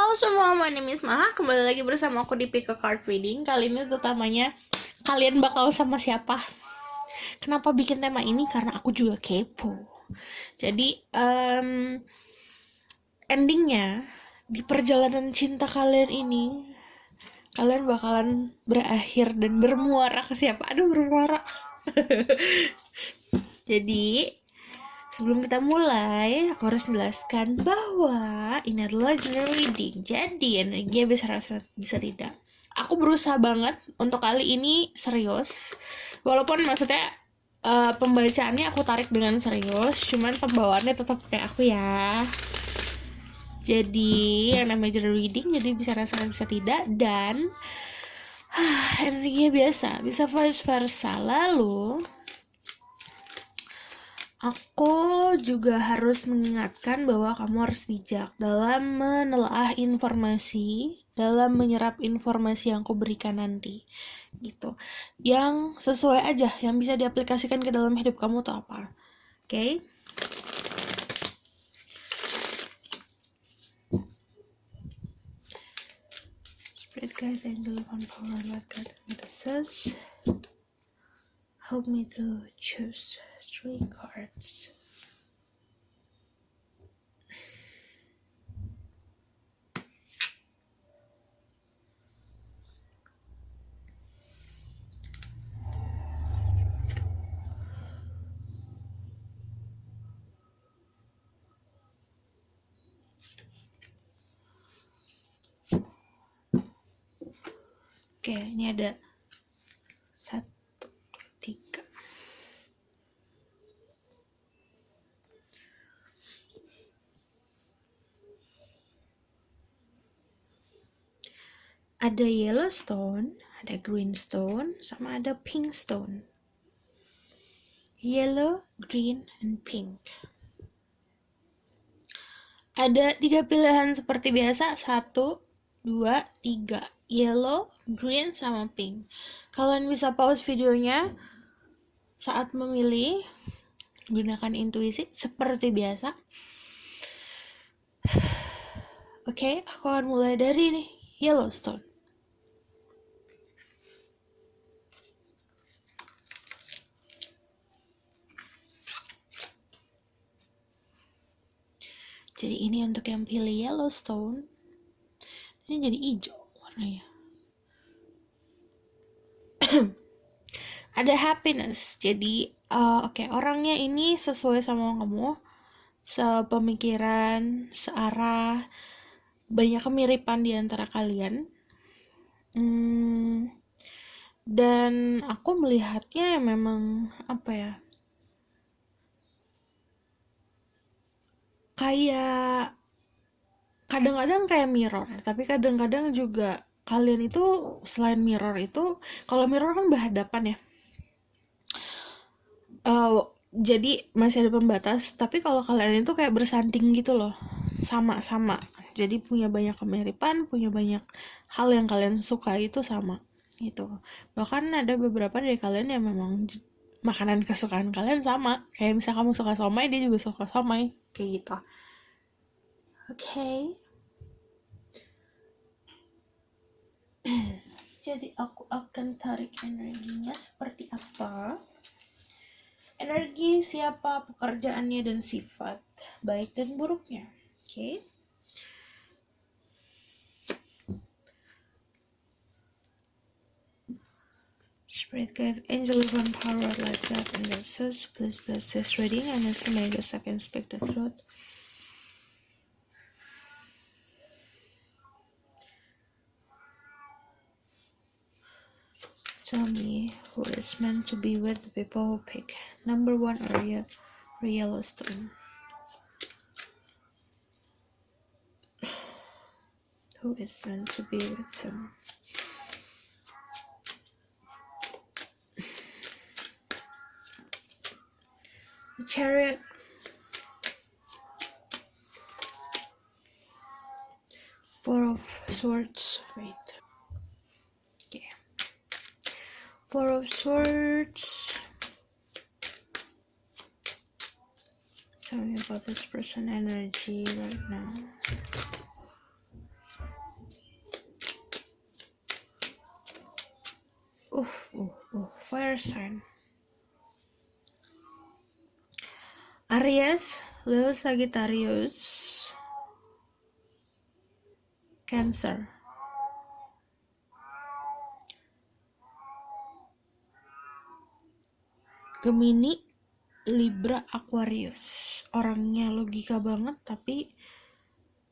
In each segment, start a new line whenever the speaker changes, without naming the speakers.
Halo semua, my name is Maha. Kembali lagi bersama aku di Pick a Card Reading. Kali ini utamanya kalian bakal sama siapa? Kenapa bikin tema ini? Karena aku juga kepo. Jadi endingnya di perjalanan cinta kalian ini, kalian bakalan berakhir dan bermuara ke siapa? Aduh, bermuara. Jadi sebelum kita mulai, aku harus menjelaskan bahwa ini adalah general reading. Jadi, energinya bisa tidak. Aku berusaha banget untuk kali ini serius. Walaupun maksudnya pembacaannya aku tarik dengan serius, cuman pembawaannya tetap kayak aku ya. Jadi, yang namanya general reading, jadi bisa rasakan bisa tidak. Dan energinya biasa, bisa vice versa. Lalu aku juga harus mengingatkan bahwa kamu harus bijak dalam menelaah informasi, dalam menyerap informasi yang aku berikan nanti. Gitu. Yang sesuai aja, yang bisa diaplikasikan ke dalam hidup kamu tuh apa. Oke? Okay? Spirit guide, angel, one power, light guide, and messages. Help me to choose 3 cards. Oke, ini ada 1, 2, 3. Ada yellow stone, ada green stone, sama ada pink stone. Yellow, green, and pink. Ada 3 pilihan seperti biasa, 1, 2, 3. Yellow, green, sama pink. Kalian bisa pause videonya saat memilih, gunakan intuisi seperti biasa. Oke, aku akan mulai dari nih, Yellowstone. Jadi ini untuk yang pilih Yellowstone. Ini jadi hijau warnanya. Ada happiness. Jadi oke, orangnya ini sesuai sama kamu, sepemikiran, searah, banyak kemiripan di antara kalian. Dan aku melihatnya memang apa ya, kayak kadang-kadang kayak mirror, tapi kadang-kadang juga kalian itu selain mirror itu, kalau mirror kan berhadapan ya, jadi masih ada pembatas, tapi kalau kalian itu kayak bersanding gitu loh, sama-sama, jadi punya banyak kemiripan, punya banyak hal yang kalian suka itu sama gitu. Bahkan ada beberapa dari kalian yang memang makanan kesukaan kalian sama, kayak misal kamu suka somai, dia juga suka somai, kayak gitu. Oke. Jadi aku akan tarik energinya seperti apa. Energi siapa, pekerjaannya, dan sifat baik dan buruknya. Oke. Spirit guide, angel, one power, light guide, and nurses, please bless this reading and as many as I can speak the truth. Tell me who is meant to be with the people who pick number 1 or Yellowstone. Who is meant to be with them? The Chariot. Four of Swords. Wait. Okay. 4 of Swords. Tell me about this person energy right now. Fire sign. Aries, Leo, Sagittarius, Cancer. Gemini, Libra, Aquarius. Orangnya logika banget, tapi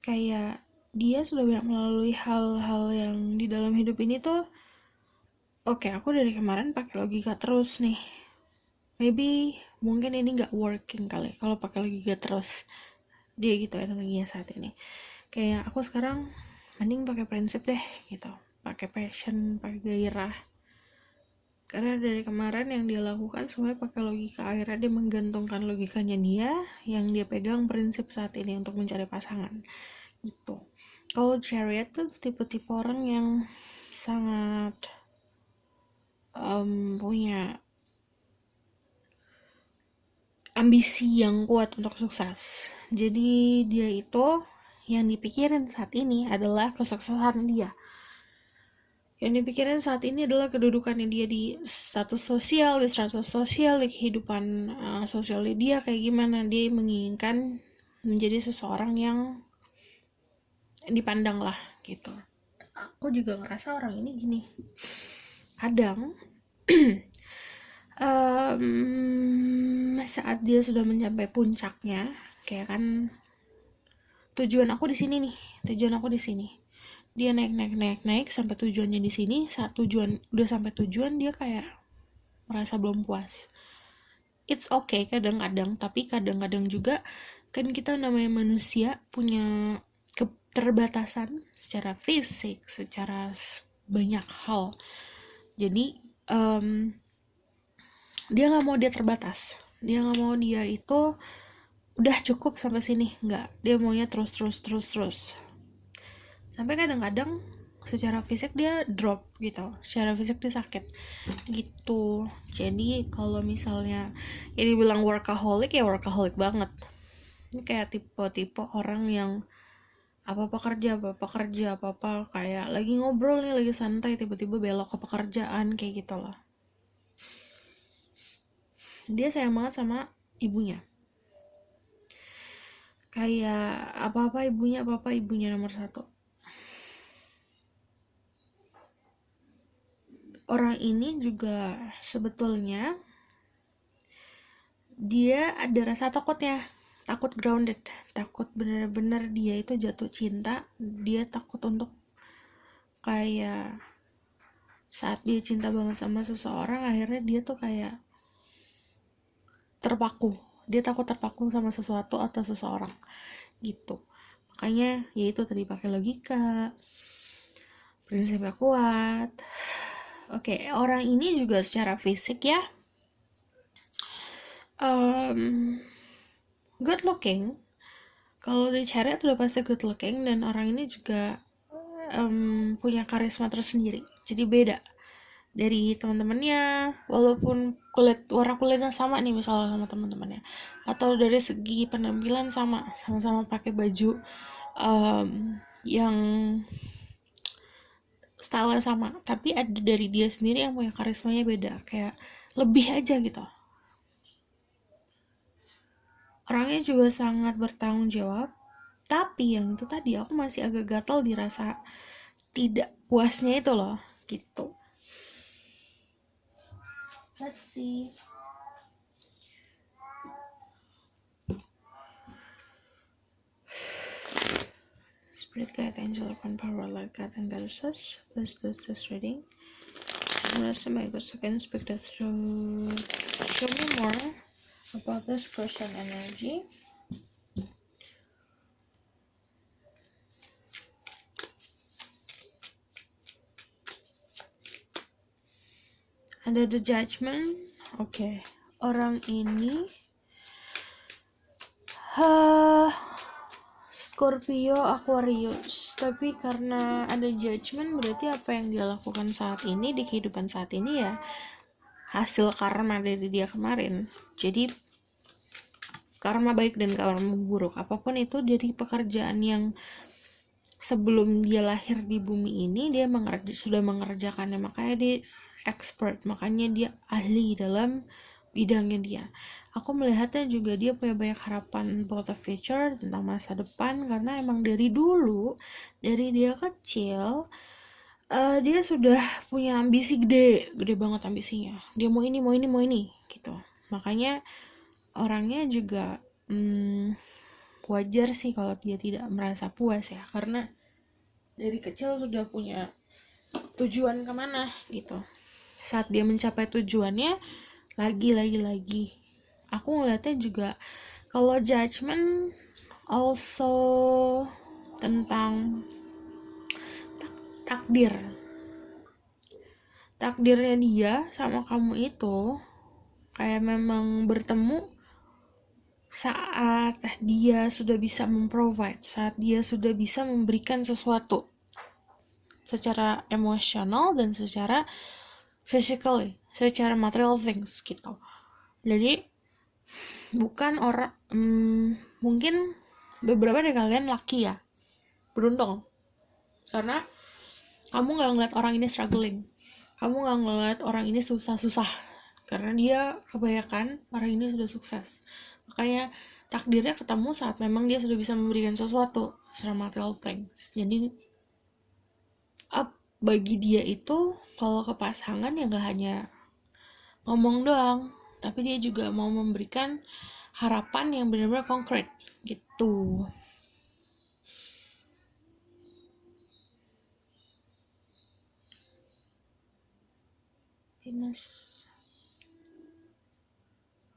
kayak dia sudah banyak melalui hal-hal yang di dalam hidup ini tuh. Oke, aku dari kemarin pakai logika terus nih. Maybe mungkin ini nggak working kali kalau pakai logika terus. Dia gitu energinya saat ini. Kayak aku sekarang mending pakai prinsip deh gitu. Pakai passion, pakai gairah. Karena dari kemarin yang dia lakukan semuanya pakai logika, akhirnya dia menggantungkan logikanya dia yang dia pegang prinsip saat ini untuk mencari pasangan gitu. Kalau Chariot tuh tipe-tipe orang yang sangat punya ambisi yang kuat untuk sukses. Jadi dia itu yang dipikirin saat ini adalah kesuksesan dia. Yang dipikirin saat ini adalah kedudukannya dia di status sosial, di kehidupan sosial dia kayak gimana. Dia menginginkan menjadi seseorang yang dipandang lah gitu. Aku juga ngerasa orang ini gini. Kadang saat dia sudah mencapai puncaknya, kayak kan tujuan aku di sini nih, dia naik sampai tujuannya di sini. Saat udah sampai tujuan, dia kayak merasa belum puas. It's okay kadang-kadang, tapi kadang-kadang juga kan kita namanya manusia punya keterbatasan secara fisik, secara banyak hal. Jadi dia nggak mau dia terbatas, dia nggak mau dia itu udah cukup sampai sini, nggak, dia maunya terus sampai kadang-kadang secara fisik dia drop gitu, secara fisik dia sakit gitu. Jadi kalau misalnya ya dibilang workaholic, ya workaholic banget. Ini kayak tipe-tipe orang yang apa-apa kerja, kayak lagi ngobrol nih, lagi santai, tiba-tiba belok ke pekerjaan kayak gitu loh. Dia sayang banget sama ibunya, kayak apa-apa ibunya nomor satu. Orang ini juga sebetulnya dia ada rasa takutnya, takut grounded, takut bener-bener dia itu jatuh cinta. Dia takut untuk kayak saat dia cinta banget sama seseorang, akhirnya dia tuh kayak terpaku. Dia takut terpaku sama sesuatu atau seseorang gitu. Makanya ya itu tadi, pakai logika, prinsipnya kuat. Oke, orang ini juga secara fisik ya good looking. Kalau dicari itu udah pasti good looking, dan orang ini juga punya karisma tersendiri. Jadi beda dari teman-temannya, walaupun warna kulitnya sama nih misalnya sama teman-temannya, atau dari segi penampilan sama-sama pakai baju yang style sama, tapi ada dari dia sendiri yang punya karismanya beda, kayak lebih aja gitu. Orangnya juga sangat bertanggung jawab, tapi yang itu tadi aku masih agak gatal dirasa tidak puasnya itu loh gitu. Let's see. Spirit guide, angel, and power, light guide and goddesses. Let's do this reading. Unless my God can speak that through. Show me more about this person energy. Ada the judgment. Oke, orang ini Scorpio, Aquarius, tapi karena ada judgment, berarti apa yang dia lakukan saat ini di kehidupan saat ini ya hasil karma dari dia kemarin. Jadi karma baik dan karma buruk, apapun itu, dari pekerjaan yang sebelum dia lahir di bumi ini dia sudah mengerjakannya, makanya dia expert, makanya dia ahli dalam bidangnya dia. Aku melihatnya juga dia punya banyak harapan about the future, tentang masa depan, karena emang dari dulu, dari dia kecil, dia sudah punya ambisi gede banget ambisinya. Dia mau ini gitu. Makanya orangnya juga wajar sih kalau dia tidak merasa puas ya, karena dari kecil sudah punya tujuan kemana gitu. Saat dia mencapai tujuannya, lagi aku ngeliatnya juga kalau judgment also tentang takdirnya dia sama kamu itu kayak memang bertemu saat dia sudah bisa memprovide, saat dia sudah bisa memberikan sesuatu secara emosional dan secara physically, secara material things gitu. Jadi bukan orang, mungkin beberapa dari kalian lucky ya, beruntung, karena kamu nggak ngeliat orang ini struggling, kamu nggak ngeliat orang ini susah-susah, karena dia kebanyakan orang ini sudah sukses. Makanya takdirnya ketemu saat memang dia sudah bisa memberikan sesuatu secara material things. Jadi bagi dia itu kalau ke pasangan ya nggak hanya ngomong doang, tapi dia juga mau memberikan harapan yang benar-benar konkret gitu.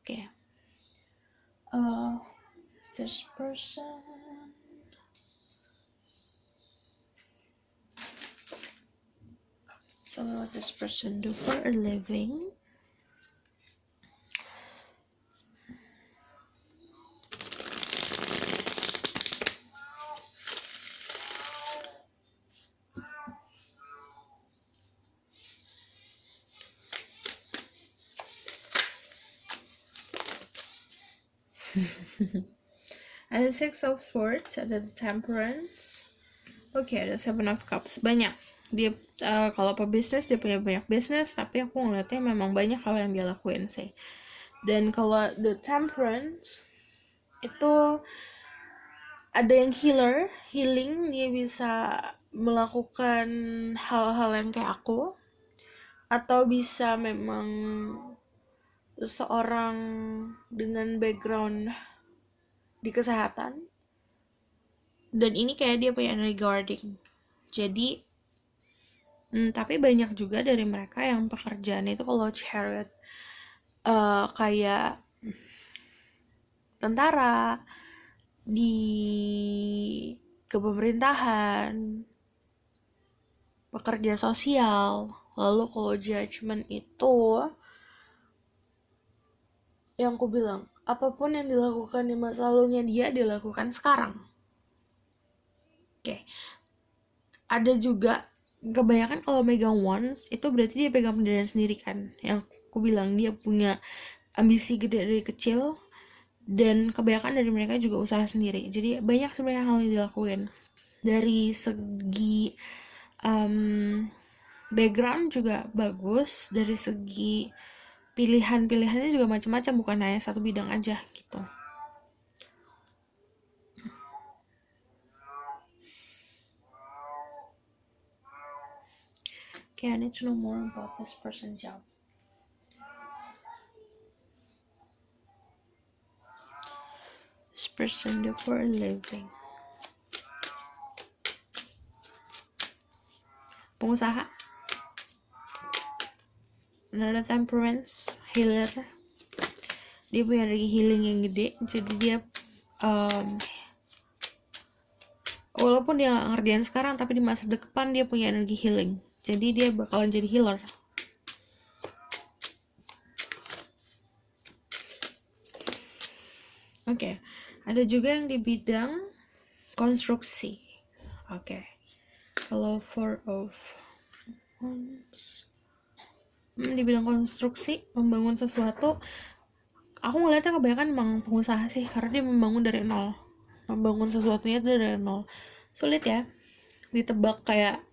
Oke. This person. So what this person do for a living? Ada Six of Swords, ada The Temperance. Oke, ada Seven of Cups. Banyak. Dia kalau pebisnis dia punya banyak bisnis, tapi aku ngeliatnya memang banyak hal yang dia lakuin sih. Dan kalau The Temperance itu ada yang healing, dia bisa melakukan hal-hal yang kayak aku, atau bisa memang seorang dengan background di kesehatan, dan ini kayak dia punya energy guarding. Jadi tapi banyak juga dari mereka yang pekerjaan itu kalau Chariot kayak tentara, di kepemerintahan, pekerja sosial. Lalu kalau Judgment itu yang aku bilang, apapun yang dilakukan di masa lalunya dia dilakukan sekarang. Oke. Ada juga kebanyakan kalau megang wands itu berarti dia pegang pendirian sendiri kan. Yang aku bilang dia punya ambisi gede dari kecil, dan kebanyakan dari mereka juga usaha sendiri. Jadi banyak sebenarnya hal yang dilakuin. Dari segi background juga bagus, dari segi pilihannya juga macam-macam, bukan hanya satu bidang aja gitu. Okay, I need to know more about this person's job. This person do for a living. Pengusaha. Another Temperance, healer. Dia punya energi healing yang gede, jadi dia walaupun dia ngerjain sekarang, tapi di masa depan dia punya energi healing, jadi dia bakalan jadi healer. Oke. Ada juga yang di bidang konstruksi. Oke. Kalau Four of Wands, di bidang konstruksi, membangun sesuatu, aku ngeliatnya kebanyakan memang pengusaha sih, karena dia membangun dari nol, membangun sesuatunya dari nol. Sulit ya ditebak kayak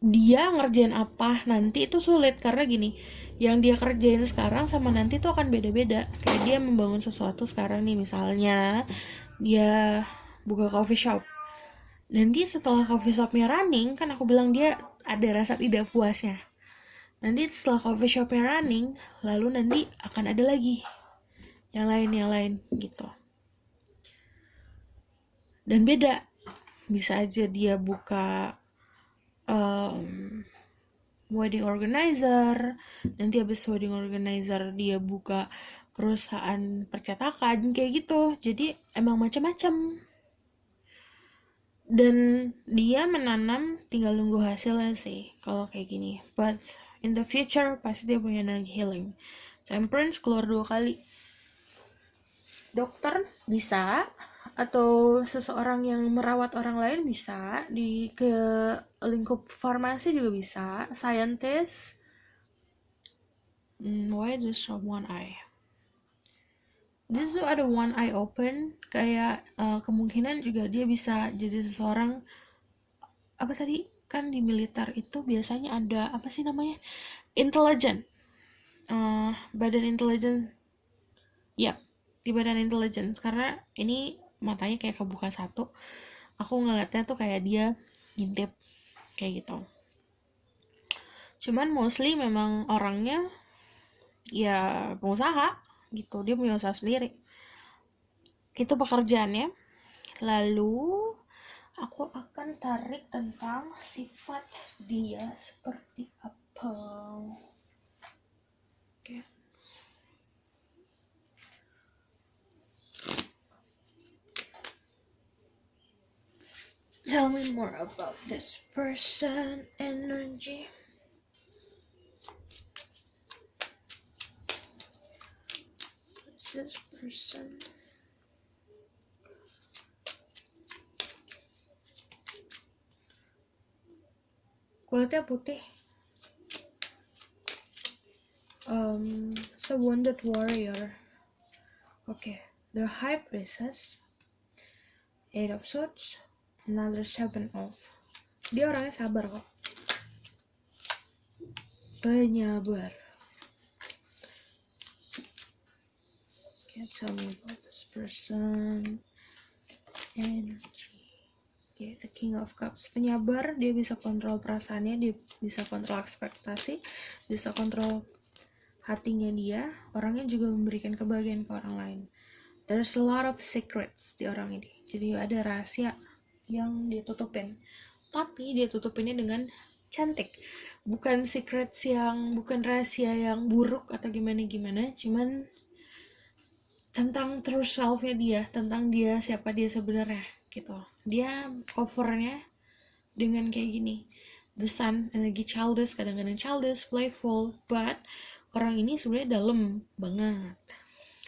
dia ngerjain apa nanti itu sulit, karena gini, yang dia kerjain sekarang sama nanti tuh akan beda-beda. Kayak dia membangun sesuatu sekarang nih, misalnya dia buka coffee shop, nanti setelah coffee shopnya running, kan aku bilang dia ada rasa tidak puasnya, nanti setelah coffee shopnya running, lalu nanti akan ada lagi yang lain gitu, dan beda. Bisa aja dia buka wedding organizer, nanti habis wedding organizer dia buka perusahaan percetakan kayak gitu. Jadi emang macam-macam, dan dia menanam tinggal nunggu hasilnya sih kalau kayak gini. But in the future pasti dia punya energy healing. Temperance keluar 2 kali. Dokter bisa, atau seseorang yang merawat orang lain bisa, di ke lingkup farmasi juga bisa, scientist. Why does one eye? This tuh ada one eye open, kayak kemungkinan juga dia bisa jadi seseorang, apa tadi kan di militer itu biasanya ada apa sih namanya, intelijen, badan intelijen, ya, di badan intelijen. Karena ini matanya kayak kebuka satu, aku ngeliatnya tuh kayak dia ngintip kayak gitu. Cuman mostly memang orangnya ya pengusaha gitu, dia punya usaha sendiri, itu pekerjaannya. Lalu aku akan tarik tentang sifat dia seperti apa. Oke. Tell me more about this person energy. This person. Kulitnya putih. So wounded warrior. Okay, the high priestess, 8 of swords, another 7 of. Dia orangnya sabar kok. Penyabar. Okay, tell me about this person. Energy. Okay, the King of Cups. Penyabar, dia bisa kontrol perasaannya, dia bisa kontrol ekspektasi, bisa kontrol hatinya dia. Orangnya juga memberikan kebahagiaan ke orang lain. There's a lot of secrets di orang ini. Jadi ada rahasia yang dia tutupin. Tapi dia tutupinnya dengan cantik. Bukan secrets yang, bukan rahasia yang buruk atau gimana-gimana, cuman tentang true self-nya dia, tentang dia, siapa dia sebenarnya gitu. Dia covernya dengan kayak gini, the sun, energi childish, kadang-kadang childish, playful, but orang ini sebenarnya dalam banget,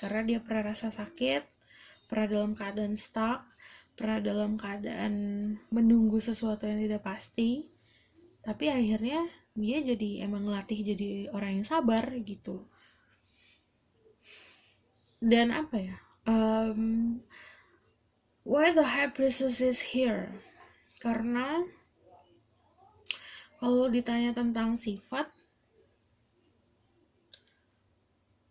karena dia pernah rasa sakit, pernah dalam keadaan stuck, pernah dalam keadaan menunggu sesuatu yang tidak pasti, tapi akhirnya dia jadi emang ngelatih jadi orang yang sabar gitu. Dan apa ya, why the high priestess is here? Karena kalau ditanya tentang sifat,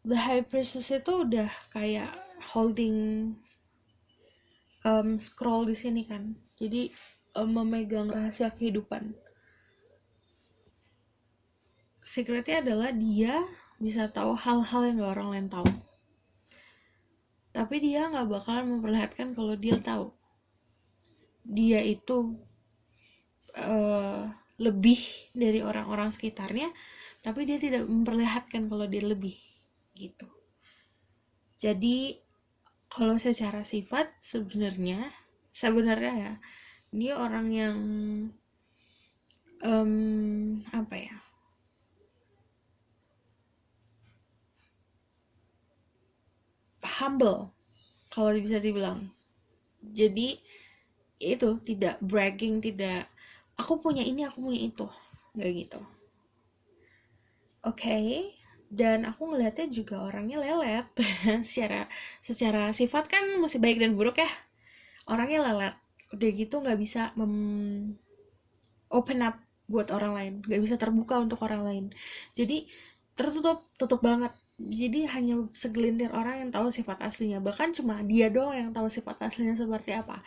the high priestess itu udah kayak holding scroll di sini kan, jadi memegang rahasia kehidupan. Secretnya adalah dia bisa tahu hal-hal yang gak orang lain tahu, tapi dia gak bakalan memperlihatkan kalau dia tahu. Dia itu lebih dari orang-orang sekitarnya, tapi dia tidak memperlihatkan kalau dia lebih gitu. Jadi kalau secara sifat sebenarnya ya, dia orang yang apa ya, humble kalau bisa dibilang. Jadi itu tidak bragging, tidak aku punya ini, aku punya itu, nggak gitu. Okay. Dan aku ngelihatnya juga orangnya lelet. secara sifat kan masih baik dan buruk ya, orangnya lelet, udah gitu nggak bisa open up buat orang lain, nggak bisa terbuka untuk orang lain. Jadi tutup banget. Jadi hanya segelintir orang yang tahu sifat aslinya, bahkan cuma dia doang yang tahu sifat aslinya seperti apa.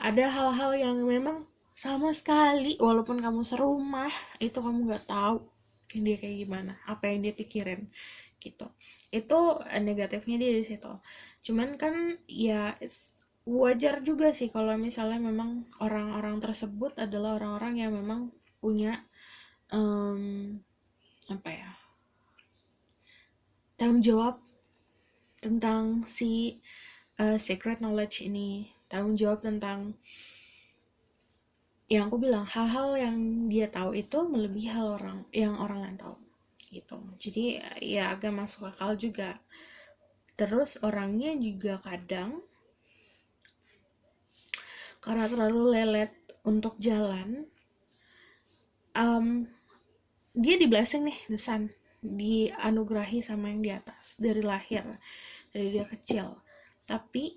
Ada hal-hal yang memang sama sekali walaupun kamu serumah itu kamu nggak tahu dia kayak gimana, apa yang dia pikirin gitu. Itu negatifnya dia di situ. Cuman kan ya wajar juga sih kalau misalnya memang orang-orang tersebut adalah orang-orang yang memang punya apa ya, tanggung jawab tentang si secret knowledge ini, tanggung jawab tentang yang aku bilang, hal-hal yang dia tahu itu melebihi hal yang orang lain tahu gitu. Jadi ya agak masuk akal juga. Terus orangnya juga kadang karena terlalu lelet untuk jalan, dia di blessing nih, the sun, dianugerahi sama yang di atas dari lahir, dari dia kecil. Tapi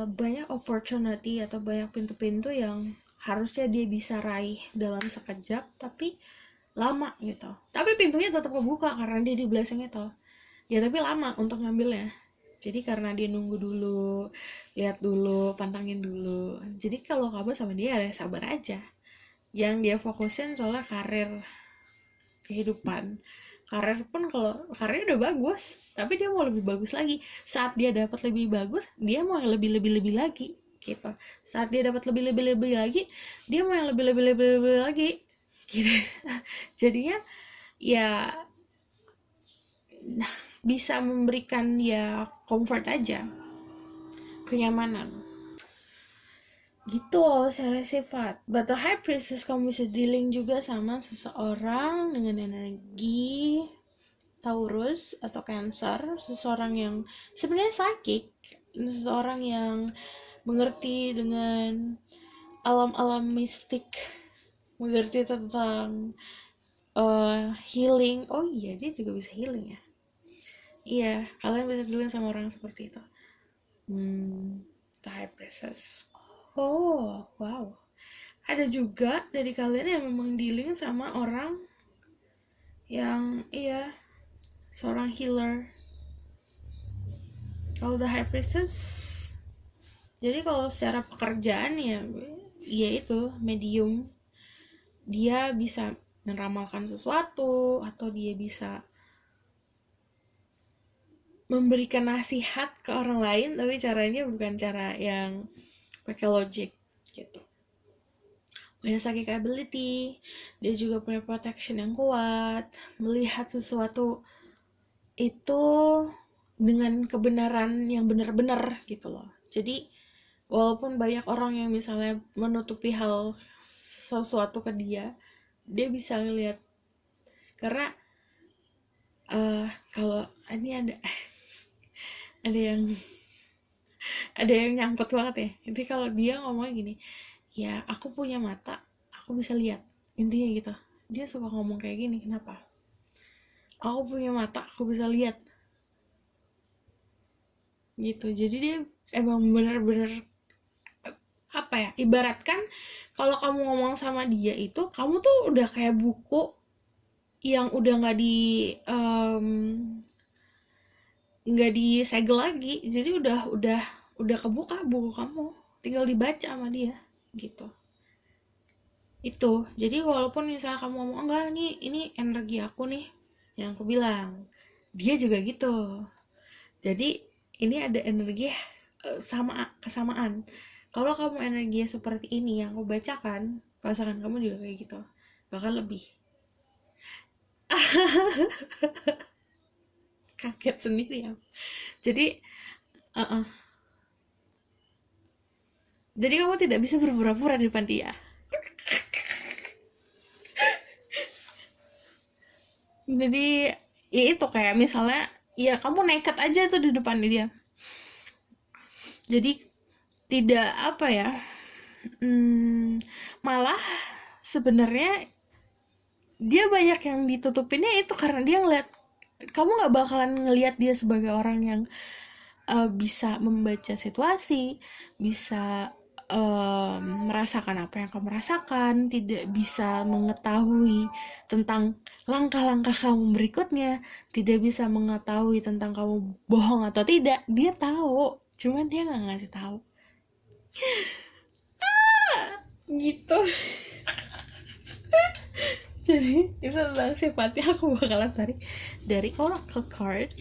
banyak opportunity atau banyak pintu-pintu yang harusnya dia bisa raih dalam sekejap, tapi lama gitu. Tapi pintunya tetap kebuka karena dia di blessing itu. Ya tapi lama untuk ngambilnya. Jadi karena dia nunggu dulu, lihat dulu, pantangin dulu. Jadi kalau kamu sama dia ya sabar aja. Yang dia fokusin soalnya karir, kehidupan. Karir pun kalau karir udah bagus, tapi dia mau lebih bagus lagi. Saat dia dapat lebih bagus, dia mau yang lebih lagi gitu. Saat dia dapat lebih lagi, dia mau yang lebih lagi gitu. Jadinya ya bisa memberikan dia comfort aja, kenyamanan gitu loh secara sifat. But the high priestess kamu bisa dealing juga sama seseorang dengan energi Taurus atau Cancer, seseorang yang sebenarnya psychic, seseorang yang mengerti dengan alam-alam mistik, mengerti tentang healing. Oh iya, dia juga bisa healing ya. Iya, kalian bisa dealing sama orang seperti itu. The high priestess. Oh, wow. Ada juga dari kalian yang memang dealing sama orang yang seorang healer. Kalau the high priestess, jadi kalau secara pekerjaan ya itu medium. Dia bisa meramalkan sesuatu atau dia bisa memberikan nasihat ke orang lain, tapi caranya bukan cara yang pakai logic gitu. Punya psychic ability, dia juga punya protection yang kuat, melihat sesuatu itu dengan kebenaran yang benar-benar gitu loh. Jadi walaupun banyak orang yang misalnya menutupi hal sesuatu ke dia bisa ngelihat. Karena kalau ini ada yang nyangkut banget ya. Jadi kalau dia ngomong gini, ya aku punya mata, aku bisa lihat, intinya gitu. Dia suka ngomong kayak gini. Kenapa? Aku punya mata, aku bisa lihat gitu. Jadi dia emang bener-bener apa ya, ibaratkan kalau kamu ngomong sama dia itu, kamu tuh udah kayak buku yang udah nggak disegel lagi. Jadi udah kebuka buku kamu, tinggal dibaca sama dia gitu. Itu jadi walaupun misalnya kamu ngomong enggak, ini energi aku nih, yang aku bilang dia juga gitu. Jadi ini ada energi kesamaan. Kalau kamu energinya seperti ini yang aku bacakan, pasangan kamu juga kayak gitu, bahkan lebih. Kaget sendiri ya. Jadi jadi kamu tidak bisa berpura-pura di depan dia. Jadi ya itu kayak misalnya ya kamu nekat aja tuh di depan dia. Jadi tidak apa ya, malah sebenarnya dia banyak yang ditutupinnya itu karena dia ngeliat kamu nggak bakalan ngelihat dia sebagai orang yang bisa membaca situasi, bisa merasakan apa yang kamu rasakan, tidak bisa mengetahui tentang langkah-langkah kamu berikutnya, tidak bisa mengetahui tentang kamu bohong atau tidak. Dia tahu, cuman dia nggak ngasih tahu. Gitu. Jadi itu tentang sifatnya. Aku bakalan tarik dari Oracle card.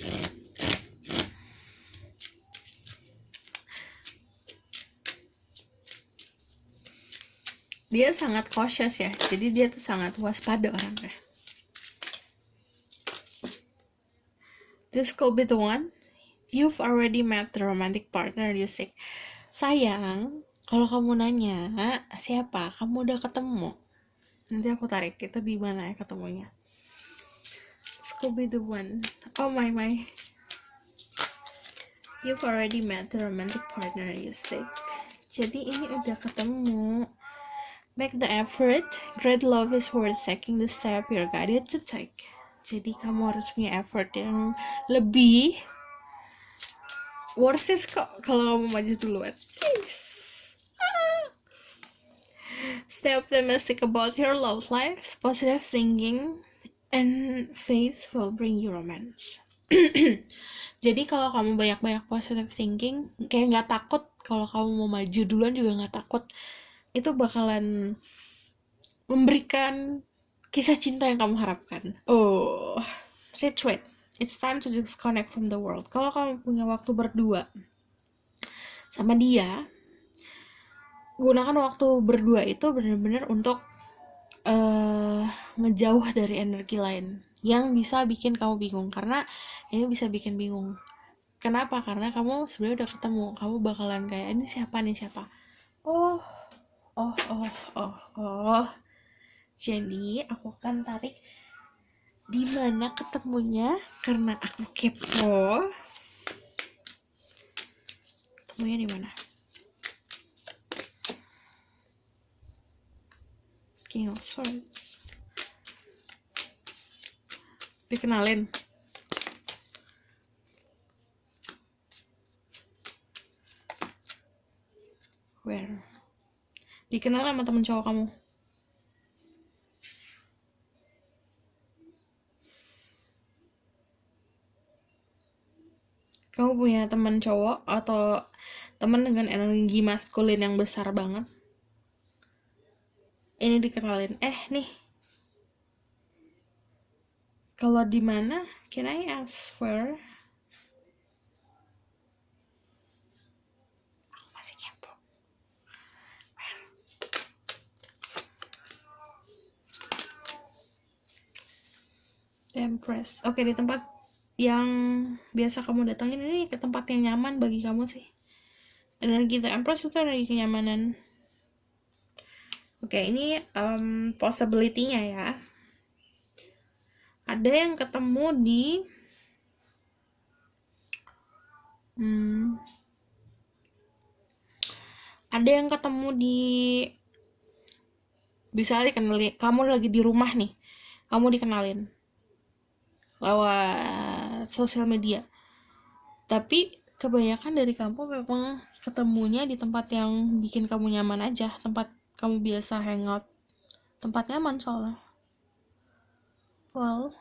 Dia sangat cautious ya, jadi dia tuh sangat waspada orangnya. This could be the one. You've already met the romantic partner you seek. Sayang, kalau kamu nanya siapa, kamu udah ketemu. Nanti aku tarik itu di mana ya ketemunya. This could be the one. Oh my. You've already met the romantic partner you seek. Jadi ini udah ketemu. Make the effort. Great love is worth taking the step you're guided to take. Jadi kamu harus punya effort yang lebih. Worth it kok kalau kamu maju duluan. Yes. Stay optimistic about your love life. Positive thinking and faith will bring you romance. Jadi kalau kamu banyak-banyak positive thinking, kayak nggak takut kalau kamu mau maju duluan juga nggak takut. Itu bakalan memberikan kisah cinta yang kamu harapkan. Oh, retreat. It's time to disconnect from the world. Kalau kamu punya waktu berdua sama dia, gunakan waktu berdua itu benar-benar untuk ngejauh dari energi lain yang bisa bikin kamu bingung. Karena ini bisa bikin bingung. Kenapa? Karena kamu sebenarnya udah ketemu. Kamu bakalan kayak, ini siapa nih siapa? Oh. Jadi aku akan tarik di mana ketemunya karena aku kepo. Ketemunya di mana? King of Swords. Dikenalin. Where? Dikenal sama temen cowok kamu. Kamu punya teman cowok atau teman dengan energi maskulin yang besar banget. Ini dikenalin. Nih. Kalau di mana? Can I ask where? Aku masih kepo. Empress. Oke, di tempat yang biasa kamu datangin, ini ke tempat yang nyaman bagi kamu sih. Energi The Empress itu energi kenyamanan. Oke, ini possibility-nya ya. Ada yang ketemu di ada yang ketemu di, bisa dikenalin. Kamu lagi di rumah nih, kamu dikenalin lewat sosial media. Tapi kebanyakan dari kamu memang ketemunya di tempat yang bikin kamu nyaman aja, tempat kamu biasa hangout, tempat nyaman soalnya. Well.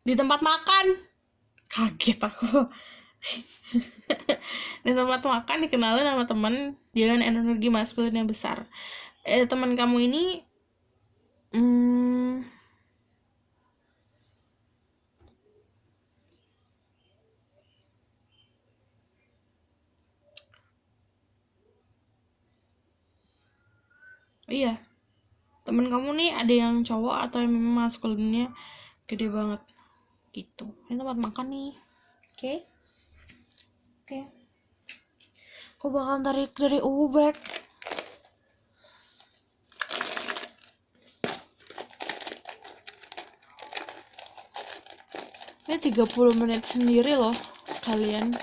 Di tempat makan. Kaget aku. Di tempat makan dikenalin sama teman dengan energi maskulin yang besar. Teman kamu ini iya, temen kamu nih ada yang cowok atau yang memang maskulinnya gede banget gitu. Ini tempat makan nih. Oke. Aku bakal tarik dari Uber. Ini 30 menit sendiri loh kalian.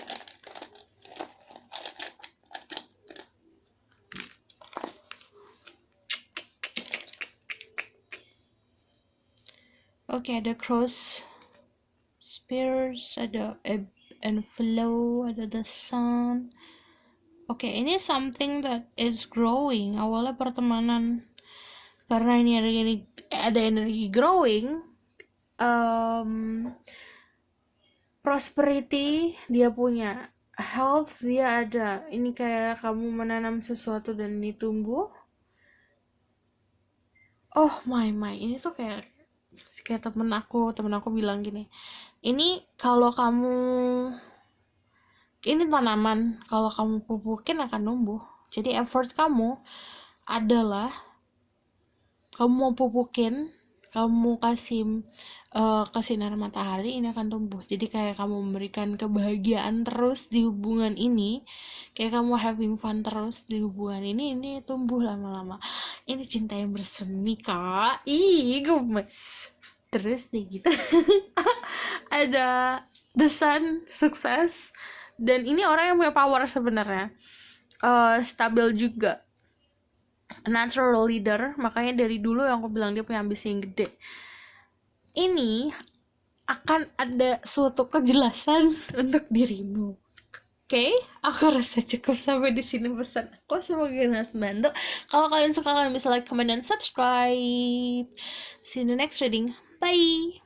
Oke, ada cross spears, ada ebb and flow, ada the sun. Oke, ini something that is growing. Awalnya pertemanan, karena ini ada energi growing. Prosperity dia punya, health dia ada. Ini kayak kamu menanam sesuatu dan ini tumbuh. Oh my, ini tuh kayak temen aku bilang gini, ini kalau kamu, ini tanaman, kalau kamu pupukin akan numbuh. Jadi effort kamu adalah kamu mau pupukin, kamu kasih sinar matahari, ini akan tumbuh. Jadi kayak kamu memberikan kebahagiaan terus di hubungan ini, kayak kamu having fun terus di hubungan ini tumbuh lama-lama. Ini cinta yang bersemi, Kak. Ih, gemes. Terus deh gitu. Ada the sun, sukses, dan ini orang yang punya power sebenarnya. Stabil juga, natural leader. Makanya dari dulu yang aku bilang dia punya ambisi yang gede. Ini akan ada suatu kejelasan untuk dirimu. Oke, aku rasa cukup sampai di sini pesan aku. Semoga kalian membantu. Kalau kalian suka, kalian bisa like, comment, dan subscribe. See you in the next reading. Bye.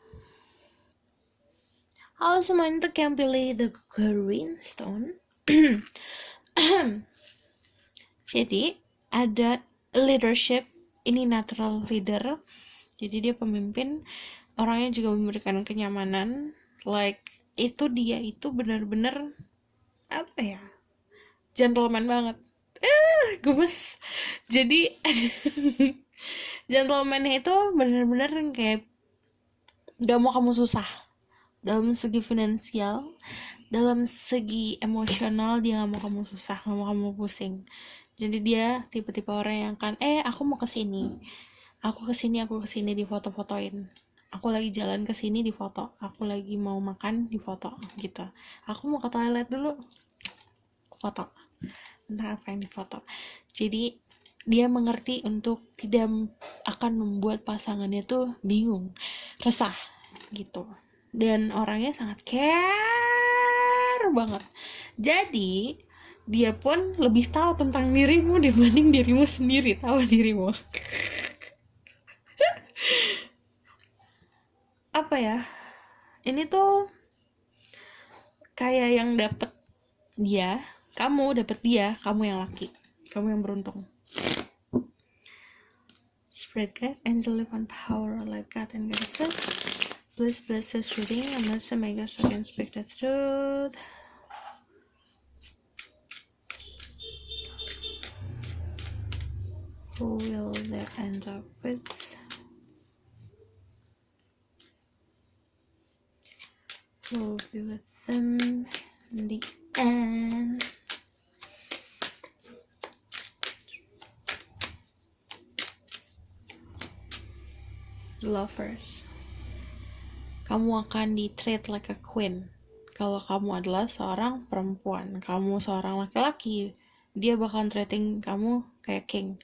Halo semuanya, untuk yang pilih the green stone. Jadi ada leadership, ini natural leader. Jadi dia pemimpin, orangnya juga memberikan kenyamanan. Like itu, dia itu benar-benar apa ya, gentleman banget. Gemes. Jadi gentlemannya itu benar-benar kayak gak mau kamu susah. Dalam segi finansial, dalam segi emosional, dia gak mau kamu susah, gak mau kamu pusing. Jadi dia tipe-tipe orang yang kan, aku mau kesini, aku kesini di foto-fotoin. Aku lagi jalan kesini di foto, aku lagi mau makan di foto gitu. Aku mau ke toilet dulu, foto. Entah apa yang di foto. Jadi dia mengerti untuk tidak akan membuat pasangannya tuh bingung, resah gitu. Dan orangnya sangat care banget. Jadi dia pun lebih tahu tentang dirimu dibanding dirimu sendiri tahu dirimu. Apa ya, ini tuh kayak yang dapet dia, kamu dapet dia, kamu yang laki, kamu yang beruntung. Spread God, angel live on power like God and goddesses. Please bless this reading and let the makers again speak the truth. Who will they end up with? Who will be with them in the end? Lovers. Kamu akan di-treat like a queen. Kalau kamu adalah seorang perempuan, kamu seorang laki-laki, dia bakal treating kamu kayak king.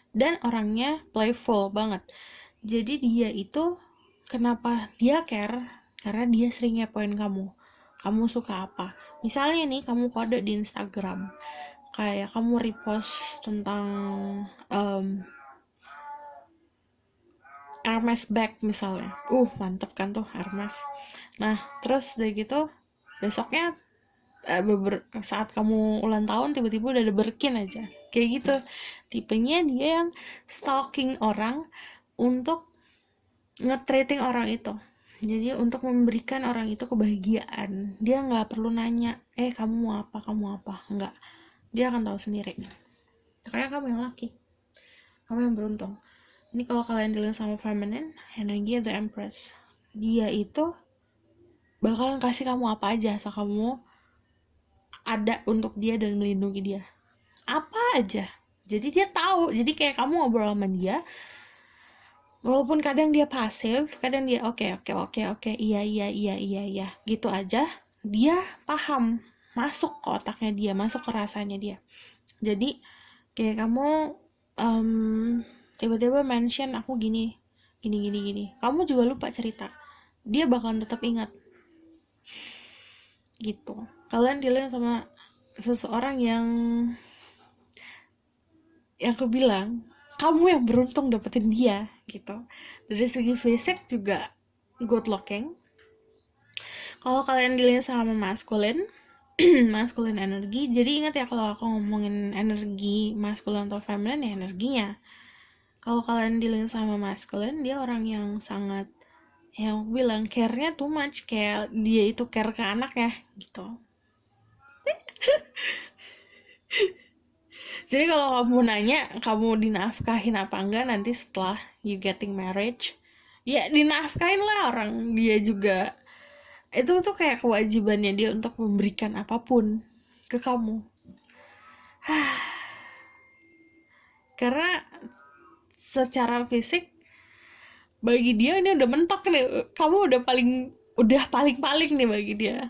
Dan orangnya playful banget. Jadi dia itu, kenapa dia care? Karena dia sering ngepoin kamu. Kamu suka apa? Misalnya nih, kamu kode di Instagram, kayak kamu repost tentang Hermes bag misalnya. Mantep kan tuh Hermes. Nah, terus udah gitu, besoknya saat kamu ulang tahun tiba-tiba udah ada Birkin aja. Kayak gitu. Tipenya dia yang stalking orang untuk nge-treating orang itu. Jadi untuk memberikan orang itu kebahagiaan. Dia nggak perlu nanya, kamu mau apa, nggak. Dia akan tahu sendiri. Makanya kamu yang laki, kamu yang beruntung. Ini kalau kalian dealing sama feminine, energi the Empress. Dia itu bakalan kasih kamu apa aja asal kamu ada untuk dia dan melindungi dia. Apa aja. Jadi dia tahu. Jadi kayak kamu ngobrol sama dia, walaupun kadang dia pasif, kadang dia oke, iya gitu aja, dia paham, masuk ke otaknya dia, masuk ke rasanya dia. Jadi kayak kamu tiba-tiba mention aku gini, gini. Kamu juga lupa cerita, dia bakalan tetap ingat gitu. Kalian dealing sama seseorang yang aku bilang kamu yang beruntung dapetin dia gitu. Dari segi fisik juga good looking. Kalau kalian dealing sama maskulin maskulin energi, jadi ingat ya kalau aku ngomongin energi maskulin atau feminin ya energinya. Kalau kalian dealing sama maskulin, dia orang yang sangat, yang aku bilang care-nya too much, kayak dia itu care ke anak ya gitu. Jadi kalau kamu nanya kamu dinafkahin apa enggak nanti setelah you getting marriage, ya dinafkahin lah, orang dia juga itu tuh kayak kewajibannya dia untuk memberikan apapun ke kamu. Karena secara fisik bagi dia ini udah mentok nih, kamu udah paling nih bagi dia.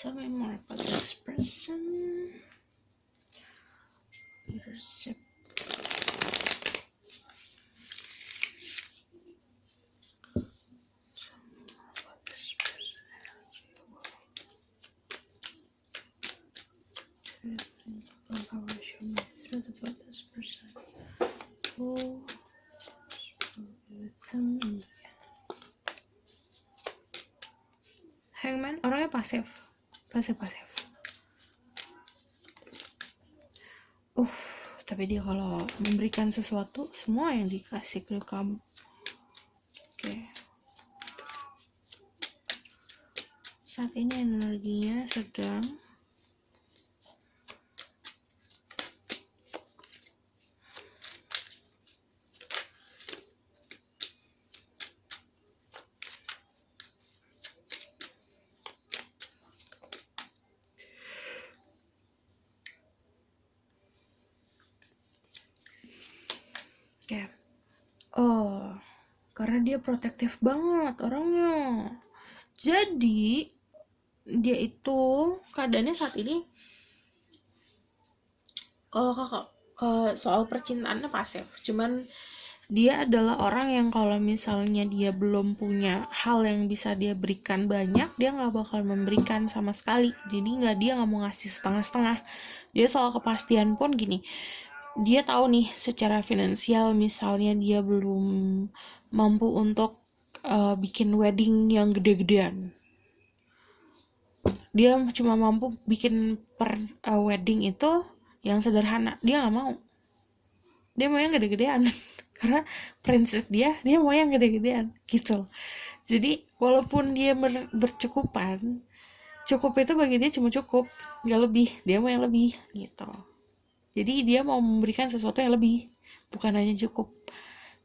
Tell me more about this person. Leadership. About this person. Oh, Hangman orangnya pasif. Tapi dia kalau memberikan sesuatu, semua yang dikasih ke kamu. Oke. Saat ini energinya sedang karena dia protektif banget orangnya. Jadi dia itu keadaannya saat ini kalau ke soal percintaannya pasif. Cuman dia adalah orang yang kalau misalnya dia belum punya hal yang bisa dia berikan banyak, dia nggak bakal memberikan sama sekali. Jadi dia nggak mau ngasih setengah-setengah. Dia soal kepastian pun gini, dia tahu nih secara finansial misalnya dia belum mampu untuk bikin wedding yang gede-gedean, dia cuma mampu bikin wedding itu yang sederhana, dia nggak mau, dia mau yang gede-gedean. Karena prinsip dia mau yang gede-gedean gitu. Jadi walaupun dia bercukupan, cukup itu bagi dia cuma cukup, nggak lebih, dia mau yang lebih gitu. Jadi dia mau memberikan sesuatu yang lebih, bukan hanya cukup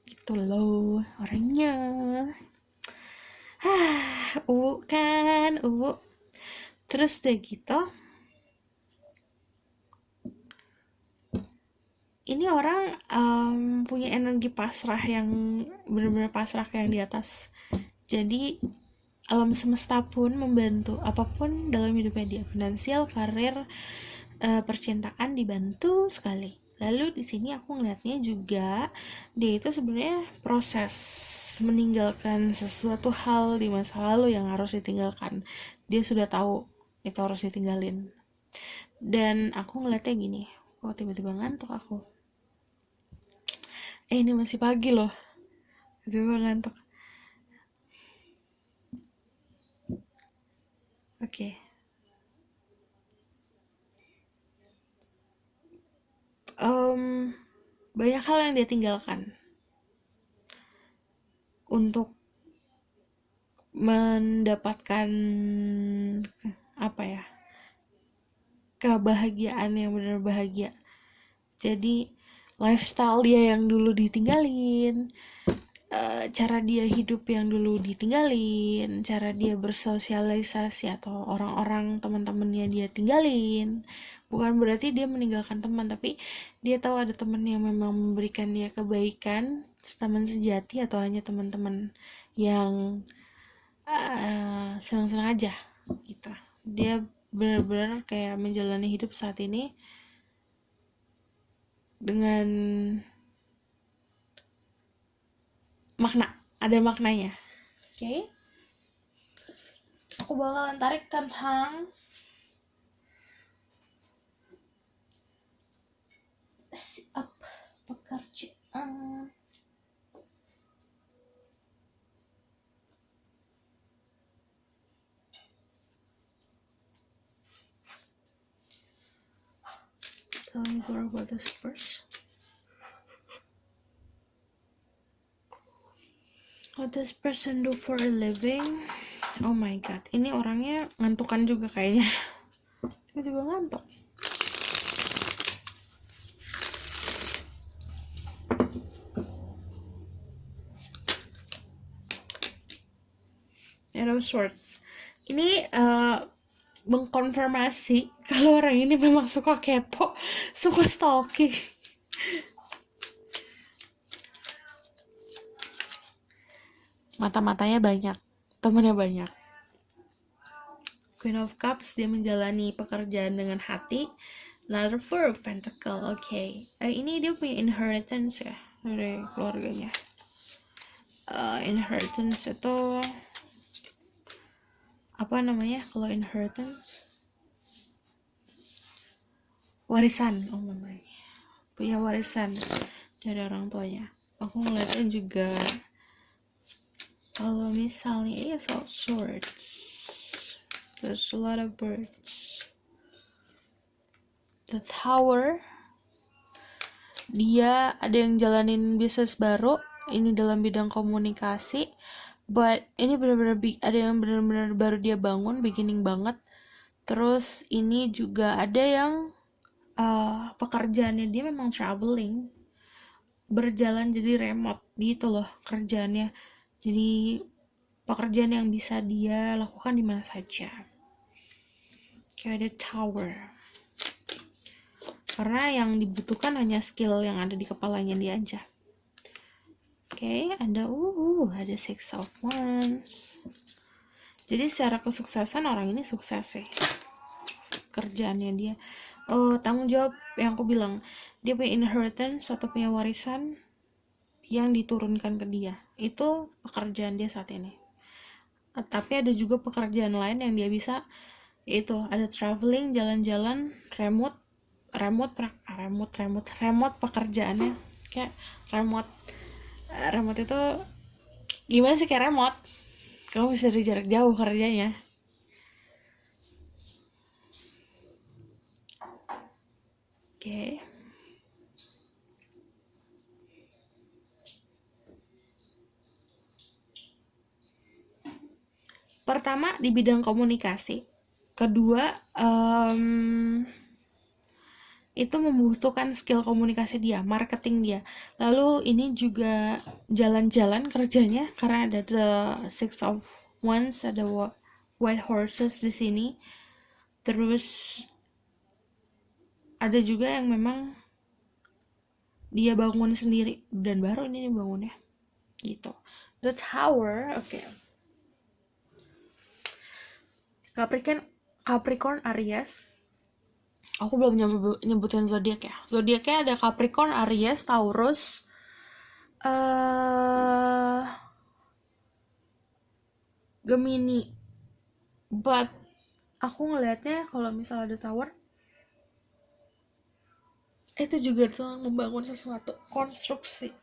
gitu loh orangnya. Kan terus deh gitu, ini orang punya energi pasrah yang benar-benar pasrah kayak yang di atas. Jadi alam semesta pun membantu apapun dalam hidupnya dia, finansial, karir, percintaan dibantu sekali. Lalu di sini aku ngeliatnya juga dia itu sebenarnya proses meninggalkan sesuatu hal di masa lalu yang harus ditinggalkan. Dia sudah tahu itu harus ditinggalin. Dan aku ngeliatnya gini, kok tiba-tiba ngantuk aku. Ini masih pagi loh, tiba-tiba ngantuk. Oke. Banyak hal yang dia tinggalkan untuk mendapatkan kebahagiaan yang benar bahagia. Jadi lifestyle dia yang dulu ditinggalin, cara dia hidup yang dulu ditinggalin, cara dia bersosialisasi atau orang-orang teman-temannya dia tinggalin. Bukan berarti dia meninggalkan teman, tapi dia tahu ada teman yang memang memberikan dia kebaikan, teman sejati, atau hanya teman-teman yang senang-senang aja gitu. Dia benar-benar kayak menjalani hidup saat ini dengan ada maknanya. Oke. Aku bakalan tarik tentang pekerjaan. Tell me more about this first. What does person do for a living? Oh my god, ini orangnya ngantukan juga kayaknya. Tiba-tiba ngantuk. Of sorts. Ini mengkonfirmasi kalau orang ini memang suka kepo, suka stalking. Mata-matanya banyak, temannya banyak. Queen of Cups, dia menjalani pekerjaan dengan hati. Another Four of Pentacle, oke. Ini dia punya inheritance ya dari keluarganya. Inheritance itu apa namanya kalau inheritance? Warisan. Oh my, punya warisan dari orang tuanya. Aku ngeliatnya juga kalau misalnya Ace of Swords, there's a lot of birds. The Tower, dia ada yang jalanin bisnis baru, ini dalam bidang komunikasi, but ini benar-benar ada yang benar-benar baru dia bangun, beginning banget. Terus ini juga ada yang pekerjaannya dia memang traveling, berjalan jadi remote gitu loh kerjaannya. Jadi pekerjaan yang bisa dia lakukan di mana saja. Kayak ada Tower. Karena yang dibutuhkan hanya skill yang ada di kepalanya dia aja. Oke, ada Six of Wands. Jadi secara kesuksesan orang ini sukses sih. Kerjaannya dia. Tanggung jawab yang aku bilang, dia punya inheritance atau punya warisan yang diturunkan ke dia. Itu pekerjaan dia saat ini. Tapi ada juga pekerjaan lain yang dia bisa, yaitu ada traveling, jalan-jalan, remote pekerjaannya. Kayak remote itu gimana sih, kayak remote kamu bisa dari jarak jauh kerjanya. Oke. Pertama di bidang komunikasi, kedua itu membutuhkan skill komunikasi dia, marketing dia. Lalu ini juga jalan-jalan kerjanya karena ada the Six of Wands, ada White Horses di sini. Terus ada juga yang memang dia bangun sendiri dan baru ini dibangunnya gitu. The Tower, oke. Capricorn Aries. Aku belum nyebutin zodiak ya. Zodiaknya ada Capricorn, Aries, Taurus, Gemini. But aku ngelihatnya kalau misalnya ada Tower, itu juga tentang membangun sesuatu, konstruksi,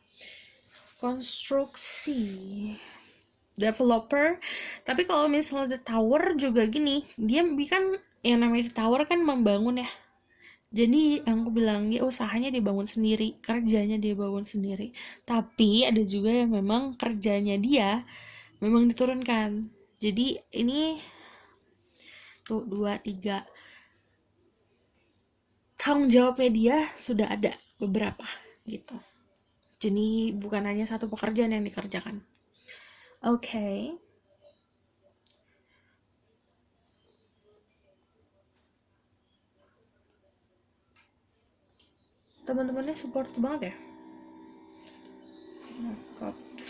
developer. Tapi kalau misalnya ada Tower juga gini, dia kan yang namanya Tower kan membangun ya. Jadi yang aku bilang, ya usahanya dia bangun sendiri, kerjanya dia bangun sendiri. Tapi ada juga yang memang kerjanya dia memang diturunkan. Jadi ini tuh 2, 3 tanggung jawabnya dia sudah ada beberapa gitu. Jadi bukan hanya satu pekerjaan yang dikerjakan. Oke. Teman-temannya support banget ya.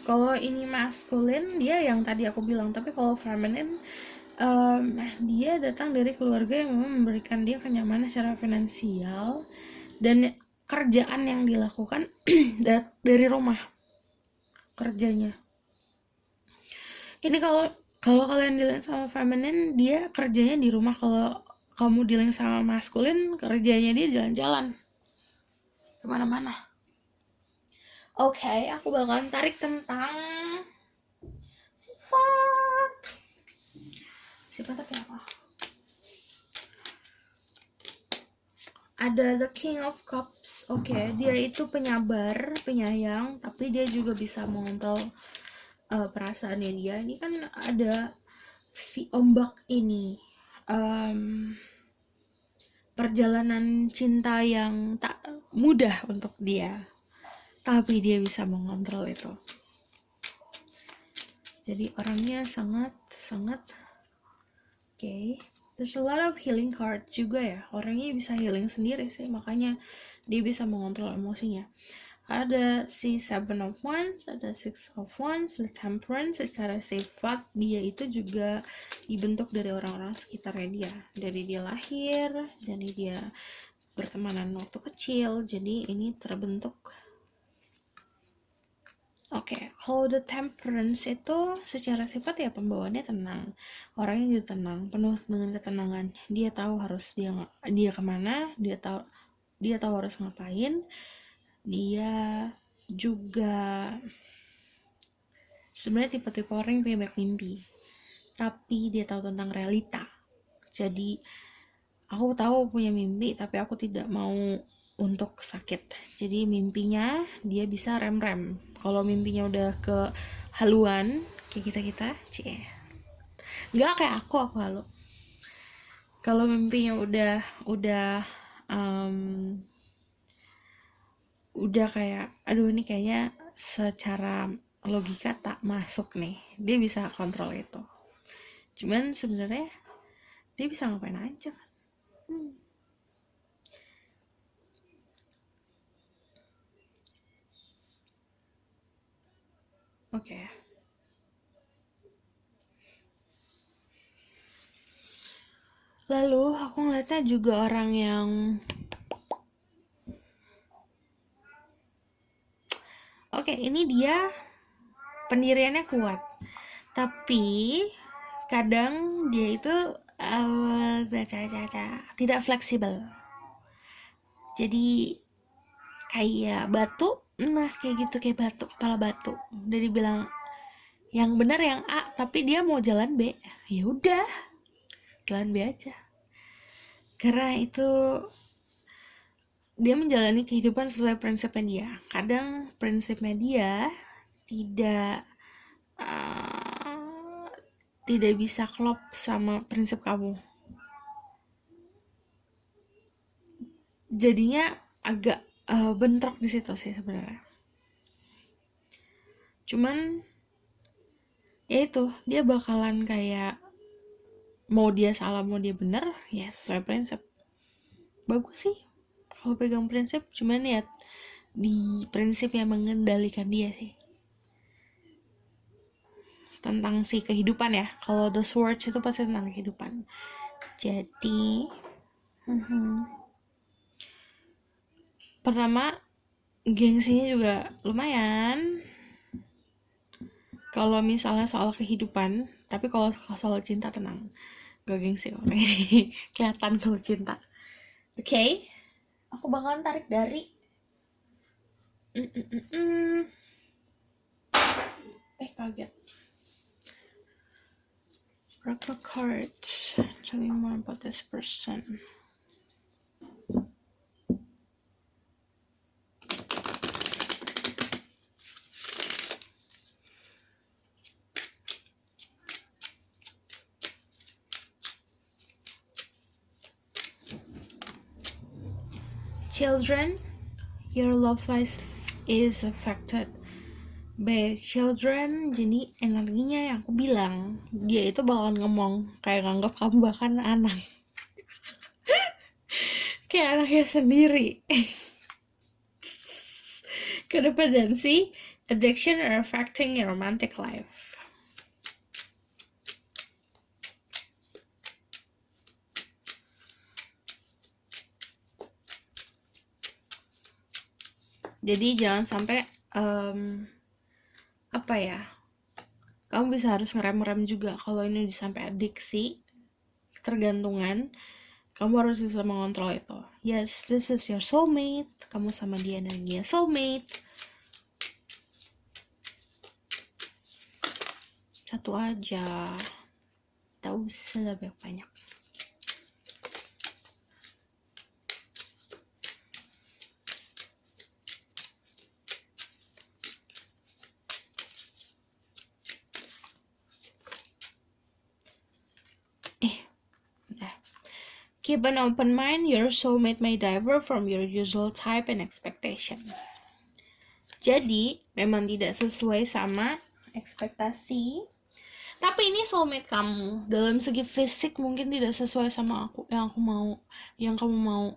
Kalau ini maskulin, dia yang tadi aku bilang. Tapi kalau feminine, dia datang dari keluarga yang memang memberikan dia kenyamanan secara finansial, dan kerjaan yang dilakukan dari rumah kerjanya. Ini kalau kalian dealing sama feminin, dia kerjanya di rumah. Kalau kamu dealing sama maskulin, kerjanya dia jalan-jalan kemana-mana. Oke, aku bakalan tarik tentang sifat apa ya? Ada the King of Cups. Oke, dia itu penyabar, penyayang, tapi dia juga bisa mengontrol perasaannya dia. Ini kan ada si ombak ini, perjalanan cinta yang tak mudah untuk dia, tapi dia bisa mengontrol itu. Jadi orangnya sangat okay. There's a lot of healing card juga ya. Orangnya bisa healing sendiri sih, makanya dia bisa mengontrol emosinya. Ada si Seven of Wands, ada Six of Wands, the Temperance. Secara sifat dia itu juga dibentuk dari orang-orang sekitarnya dia, dari dia lahir, dari dia bertemanan waktu kecil. Jadi ini terbentuk. Oke, kalau the Temperance itu secara sifat ya pembawaannya tenang, orangnya juga tenang, penuh dengan ketenangan. Dia tahu harus dia kemana, dia tahu harus ngapain. Dia juga sebenarnya tipe-tipe orang yang punya banyak mimpi, tapi dia tahu tentang realita. Jadi aku tahu punya mimpi, tapi aku tidak mau untuk sakit. Jadi mimpinya dia bisa rem. Kalau mimpinya udah ke haluan kayak kita nggak kayak aku halu. Kalau mimpinya udah kayak aduh ini kayaknya secara logika tak masuk nih, dia bisa kontrol itu. Cuman sebenarnya dia bisa ngapain aja kan. Oke. Lalu aku ngeliatnya juga orang yang ini dia pendiriannya kuat, tapi kadang dia itu tidak fleksibel. Jadi kayak batu, kayak gitu, kayak batu, kepala batu. Udah dibilang yang benar yang A, tapi dia mau jalan B. Ya udah, jalan B aja. Karena itu dia menjalani kehidupan sesuai prinsipnya dia. Kadang prinsipnya dia tidak bisa klop sama prinsip kamu. Jadinya agak bentrok di situ sih sebenarnya. Cuman ya itu, dia bakalan kayak mau dia salah mau dia benar ya sesuai prinsip. Bagus sih kalau pegang prinsip, cuman ya di prinsip yang mengendalikan dia sih. Tentang si kehidupan ya. Kalau the swords itu pasti tentang kehidupan. Jadi pertama gengsinya juga lumayan kalau misalnya soal kehidupan, tapi kalau soal cinta tenang, gak gengsi orang ini. Kelihatan kalau cinta. Oke. Aku bakalan tarik dari kaget. Oracle cards. Tell me more about this person. Children, your love life is affected by children. Jadi energinya yang aku bilang, dia itu bakalan ngomong kayak nganggap kamu bahkan anak. Kayak anaknya sendiri. Codependency, addiction are affecting your romantic life. Jadi jangan sampai apa ya, kamu bisa harus ngerem-rem juga kalau ini udah sampai adiksi, ketergantungan. Kamu harus bisa mengontrol itu. Yes, this is your soulmate. Kamu sama dia energinya soulmate. Satu aja, tak usah banyak-banyak. Keep an open mind. Your soulmate may differ from your usual type and expectation. Jadi, memang tidak sesuai sama ekspektasi. Tapi ini soulmate kamu. Dalam segi fisik mungkin tidak sesuai sama aku, yang aku mau, yang kamu mau.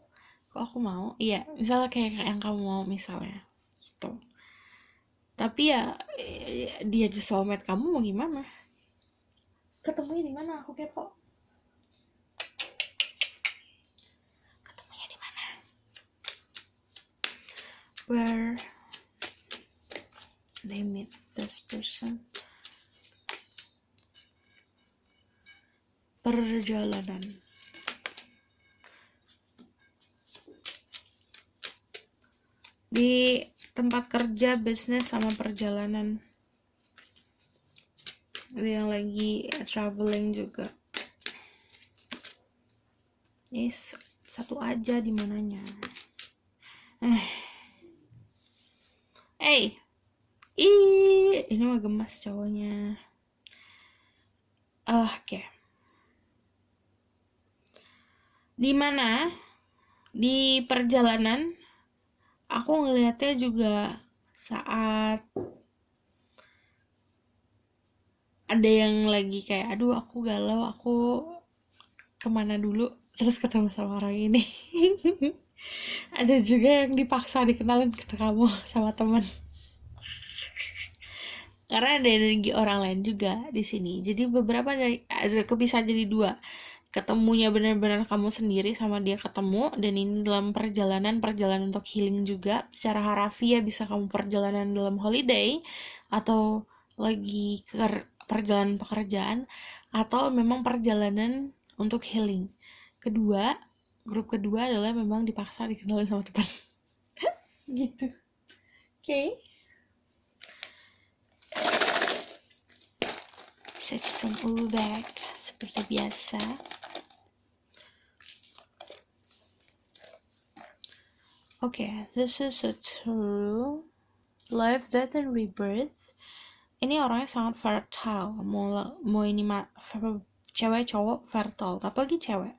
Kok aku mau? Iya, misalnya kayak yang kamu mau misalnya. Gitu. Tapi ya dia di soulmate kamu mau gimana? Ketemunya di mana? Aku kepo. Where they meet this person. Perjalanan. Di tempat kerja, bisnis, sama perjalanan. Yang lagi traveling juga. Yes, satu aja di mananya. Ini mah gemas cowoknya. Oke. Di mana? Di perjalanan aku ngeliatnya juga saat ada yang lagi kayak aduh aku galau, aku kemana dulu, terus ketemu sama orang ini. Ada juga yang dipaksa dikenalin ke kamu sama teman. Karena ada energi orang lain juga di sini. Jadi beberapa dari ada bisa jadi dua. Ketemunya benar-benar kamu sendiri sama dia ketemu, dan ini dalam perjalanan untuk healing juga. Secara harafiah bisa kamu perjalanan dalam holiday atau lagi perjalanan pekerjaan, atau memang perjalanan untuk healing. Grup kedua adalah memang dipaksa dikenalin sama teman. Gitu. Oke. Set from all back seperti biasa. Okay, this is a true life, death, and rebirth. Ini orangnya sangat fertile. Mau ini cewek cowok fertile, apalagi cewek.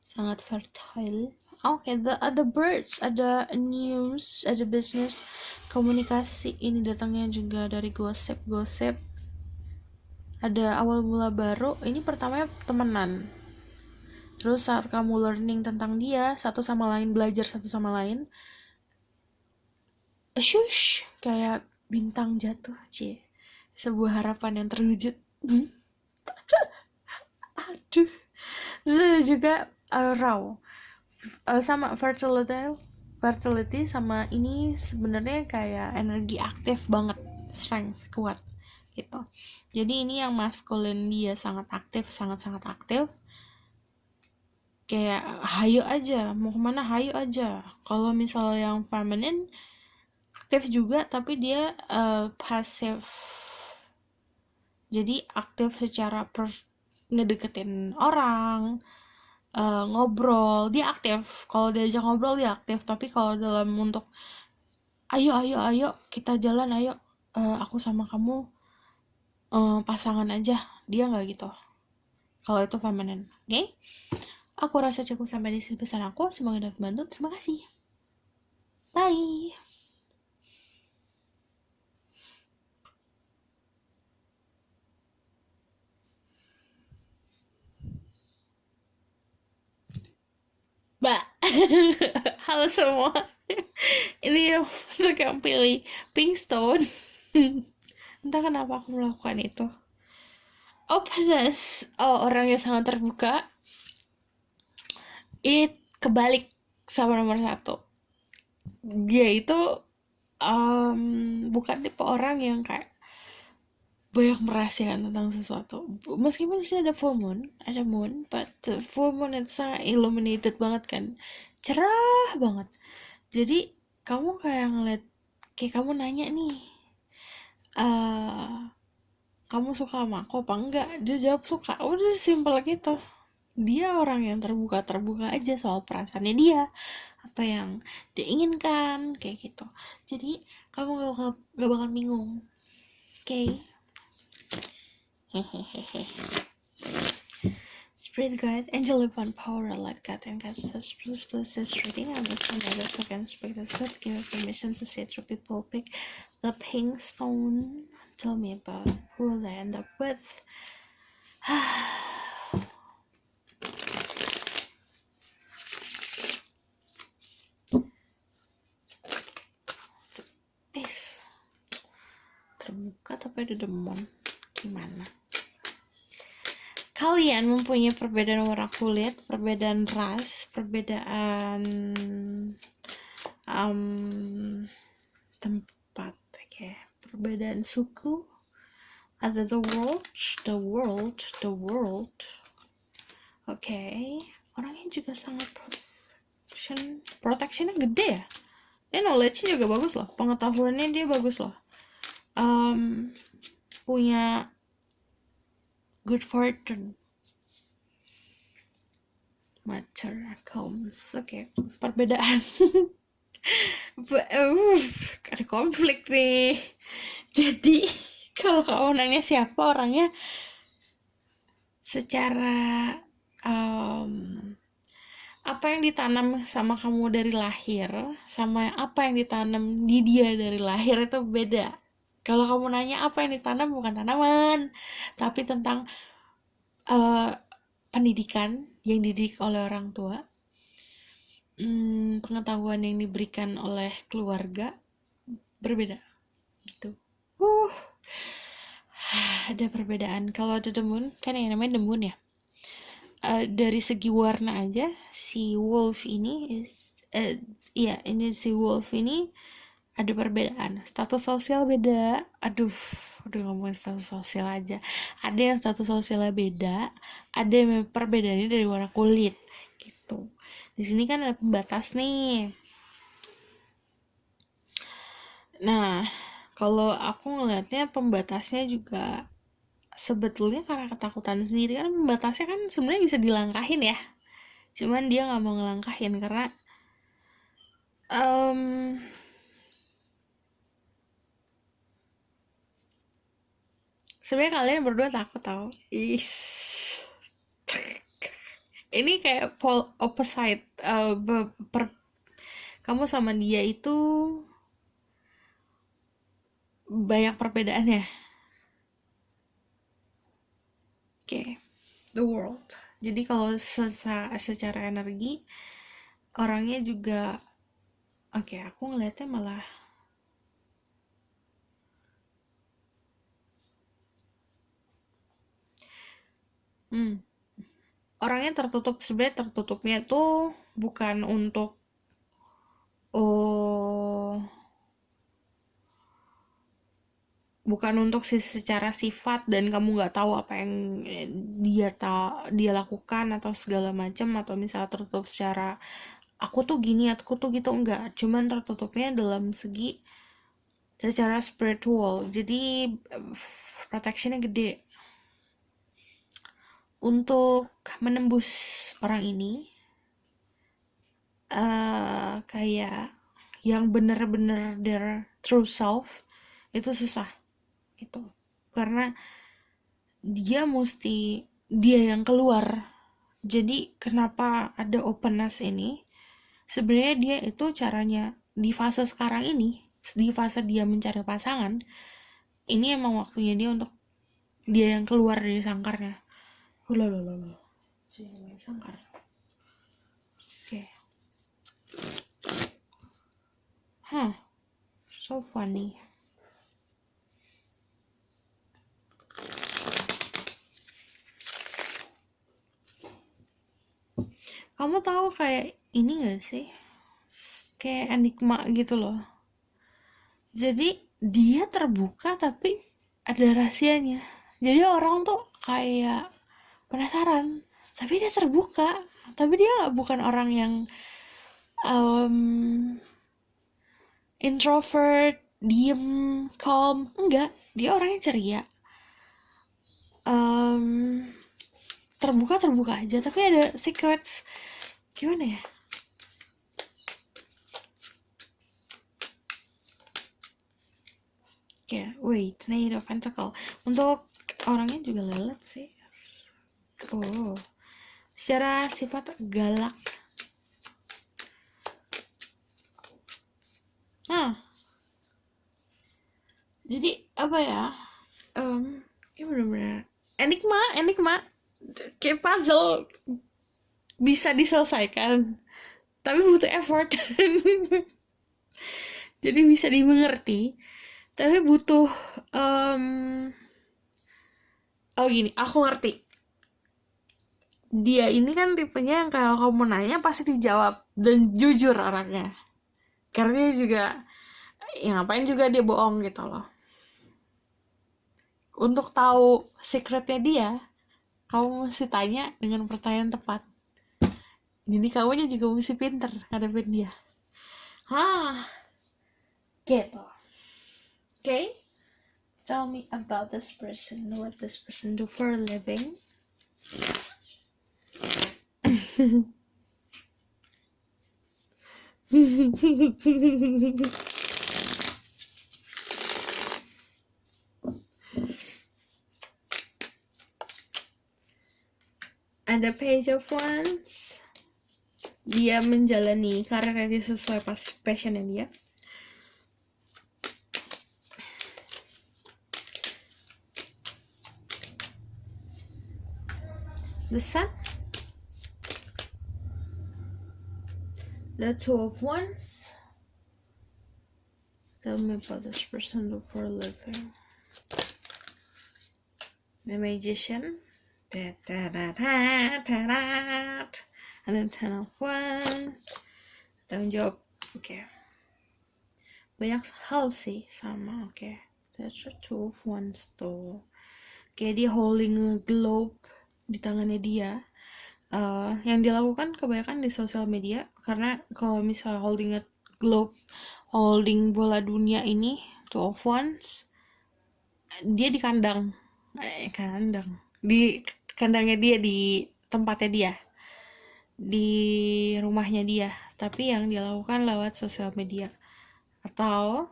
Sangat fertile. Okay, ada birds, ada news, ada business, komunikasi. Ini datangnya juga dari gosip. Ada awal mula baru. Ini pertamanya temenan. Terus saat kamu learning tentang dia, satu sama lain, belajar satu sama lain, shush, kayak bintang jatuh, sebuah harapan yang terwujud. Aduh. Terus juga raw, sama fertility sama ini sebenarnya kayak energi aktif banget, strength kuat gitu. Jadi ini yang maskulin dia sangat aktif, sangat aktif. Kayak hayo aja, mau kemana hayo aja. Kalau misal yang feminine aktif juga, tapi dia pasif. Jadi aktif secara ngedeketin orang, ngobrol, dia aktif. Kalau diajak ngobrol dia aktif, tapi kalau dalam untuk ayo kita jalan, ayo aku sama kamu pasangan aja, dia nggak gitu. Kalau itu feminine, oke? Aku rasa cukup sampai di sini pesan aku. Semoga dapat membantu. Terima kasih. Bye. Halo semua. Ini untuk yang pilih Pinkstone. Entah kenapa aku melakukan itu. Openness. Orang yang sangat terbuka. Ini kebalik sama nomor 1. dia itu bukan tipe orang yang kayak banyak merahasiakan tentang sesuatu. Meskipun di sini ada full moon, ada moon, but the full moon itu sangat illuminated banget kan, cerah banget. Jadi kamu kayak ngeliat, kayak kamu nanya nih, eh kamu suka sama aku apa enggak, dia jawab suka, udah simpel gitu. Dia orang yang terbuka aja soal perasaannya dia, apa yang dia inginkan, kayak gitu. Jadi kamu gak bakal bingung, oke? Okay? Hehehe. Spirit guide, angel divine power, light God and God says, please this reading. I'm just one other second speak the good. Give me permission to say through people. Pick the pink stone. Tell me about who will I end up with. This terbuka tapi ada demon. Gimana? Kalian mempunyai perbedaan warna kulit, perbedaan ras, perbedaan tempat, okay. Perbedaan suku, ada the world, okay. Orangnya juga sangat protectionnya gede ya. Dia knowledge-nya juga bagus loh, pengetahuannya dia bagus loh. Punya good fortune, mature comes, okay. Perbedaan ada konflik nih. Jadi kalau kamu nanya siapa orangnya, secara apa yang ditanam sama kamu dari lahir sama apa yang ditanam di dia dari lahir itu beda. Kalau kamu nanya apa yang ditanam, bukan tanaman, tapi tentang pendidikan yang dididik oleh orang tua, pengetahuan yang diberikan oleh keluarga, berbeda gitu. Ada perbedaan. Kalau ada the moon, kan yang namanya the moon ya, dari segi warna aja si wolf ini si wolf ini ada perbedaan. Status sosial beda. Aduh ngomongin status sosial aja, ada yang status sosialnya beda, ada yang perbedaannya dari warna kulit gitu. Di sini kan ada pembatas nih. Nah, kalau aku ngelihatnya pembatasnya juga sebetulnya karena ketakutan sendiri. Kan pembatasnya kan sebenarnya bisa dilangkahin ya, cuman dia nggak mau ngelangkahin karena sebenarnya kalian berdua takut tau. Ini kayak pole opposite. Kamu sama dia itu banyak perbedaannya. Okay. The world. Jadi kalau secara energi orangnya juga aku ngeliatnya malah orangnya tertutup. Sebenarnya tertutupnya tuh bukan untuk secara sifat dan kamu nggak tahu apa yang dia lakukan atau segala macam, atau misalnya tertutup secara aku tuh gini, aku tuh gitu, enggak. Cuman tertutupnya dalam segi secara spiritual. Jadi protectionnya gede untuk menembus orang ini. Kayak yang bener-bener their true self itu susah gitu, karena dia yang keluar. Jadi kenapa ada openness ini, sebenarnya dia itu caranya di fase sekarang ini, di fase dia mencari pasangan ini, emang waktunya dia untuk dia yang keluar dari sangkarnya. Sangkar. Oke. So funny. Kamu tahu kayak ini gak sih, kayak enigma gitu loh. Jadi dia terbuka tapi ada rahasianya. Jadi orang tuh kayak penasaran, tapi dia terbuka, tapi dia bukan orang yang introvert, diem, calm, enggak, dia orangnya ceria. Terbuka aja, tapi ada secrets. Gimana ya? Wait, Knight of Pentacle. Untuk orangnya juga lelet sih. Oh, secara sifat galak. Jadi apa ya? Ya bener-bener enigma, kayak puzzle, bisa diselesaikan, tapi butuh effort. Jadi bisa dimengerti, tapi butuh gini, aku ngerti. Dia ini kan tipenya yang kalau kamu nanya pasti dijawab dan jujur orangnya. Karena dia juga, ya ngapain juga dia bohong gitu loh. Untuk tahu secretnya dia, kamu mesti tanya dengan pertanyaan tepat. Jadi kamunya juga mesti pinter ngadepin dia. Gitu. Okay? Tell me about this person. What this person do for a living? Ada Page of Wands. Dia menjalani karirnya dia sesuai passionnya dia. The Sun. The Two of Wands. Tell me about this person do for a living. The Magician. And then Ten of Wands. Tanggung jawab. Oke. Banyak hal sih sama. Oke. That's the Two of Wands tuh. Kayak dia holding a globe di tangannya dia. Yang dilakukan kebanyakan di sosial media. Karena kalau misalnya holding a globe, holding bola dunia ini, Two of Wands, dia di kandang. Di kandangnya dia, di tempatnya dia, di rumahnya dia, tapi yang dia lakukan lewat sosial media atau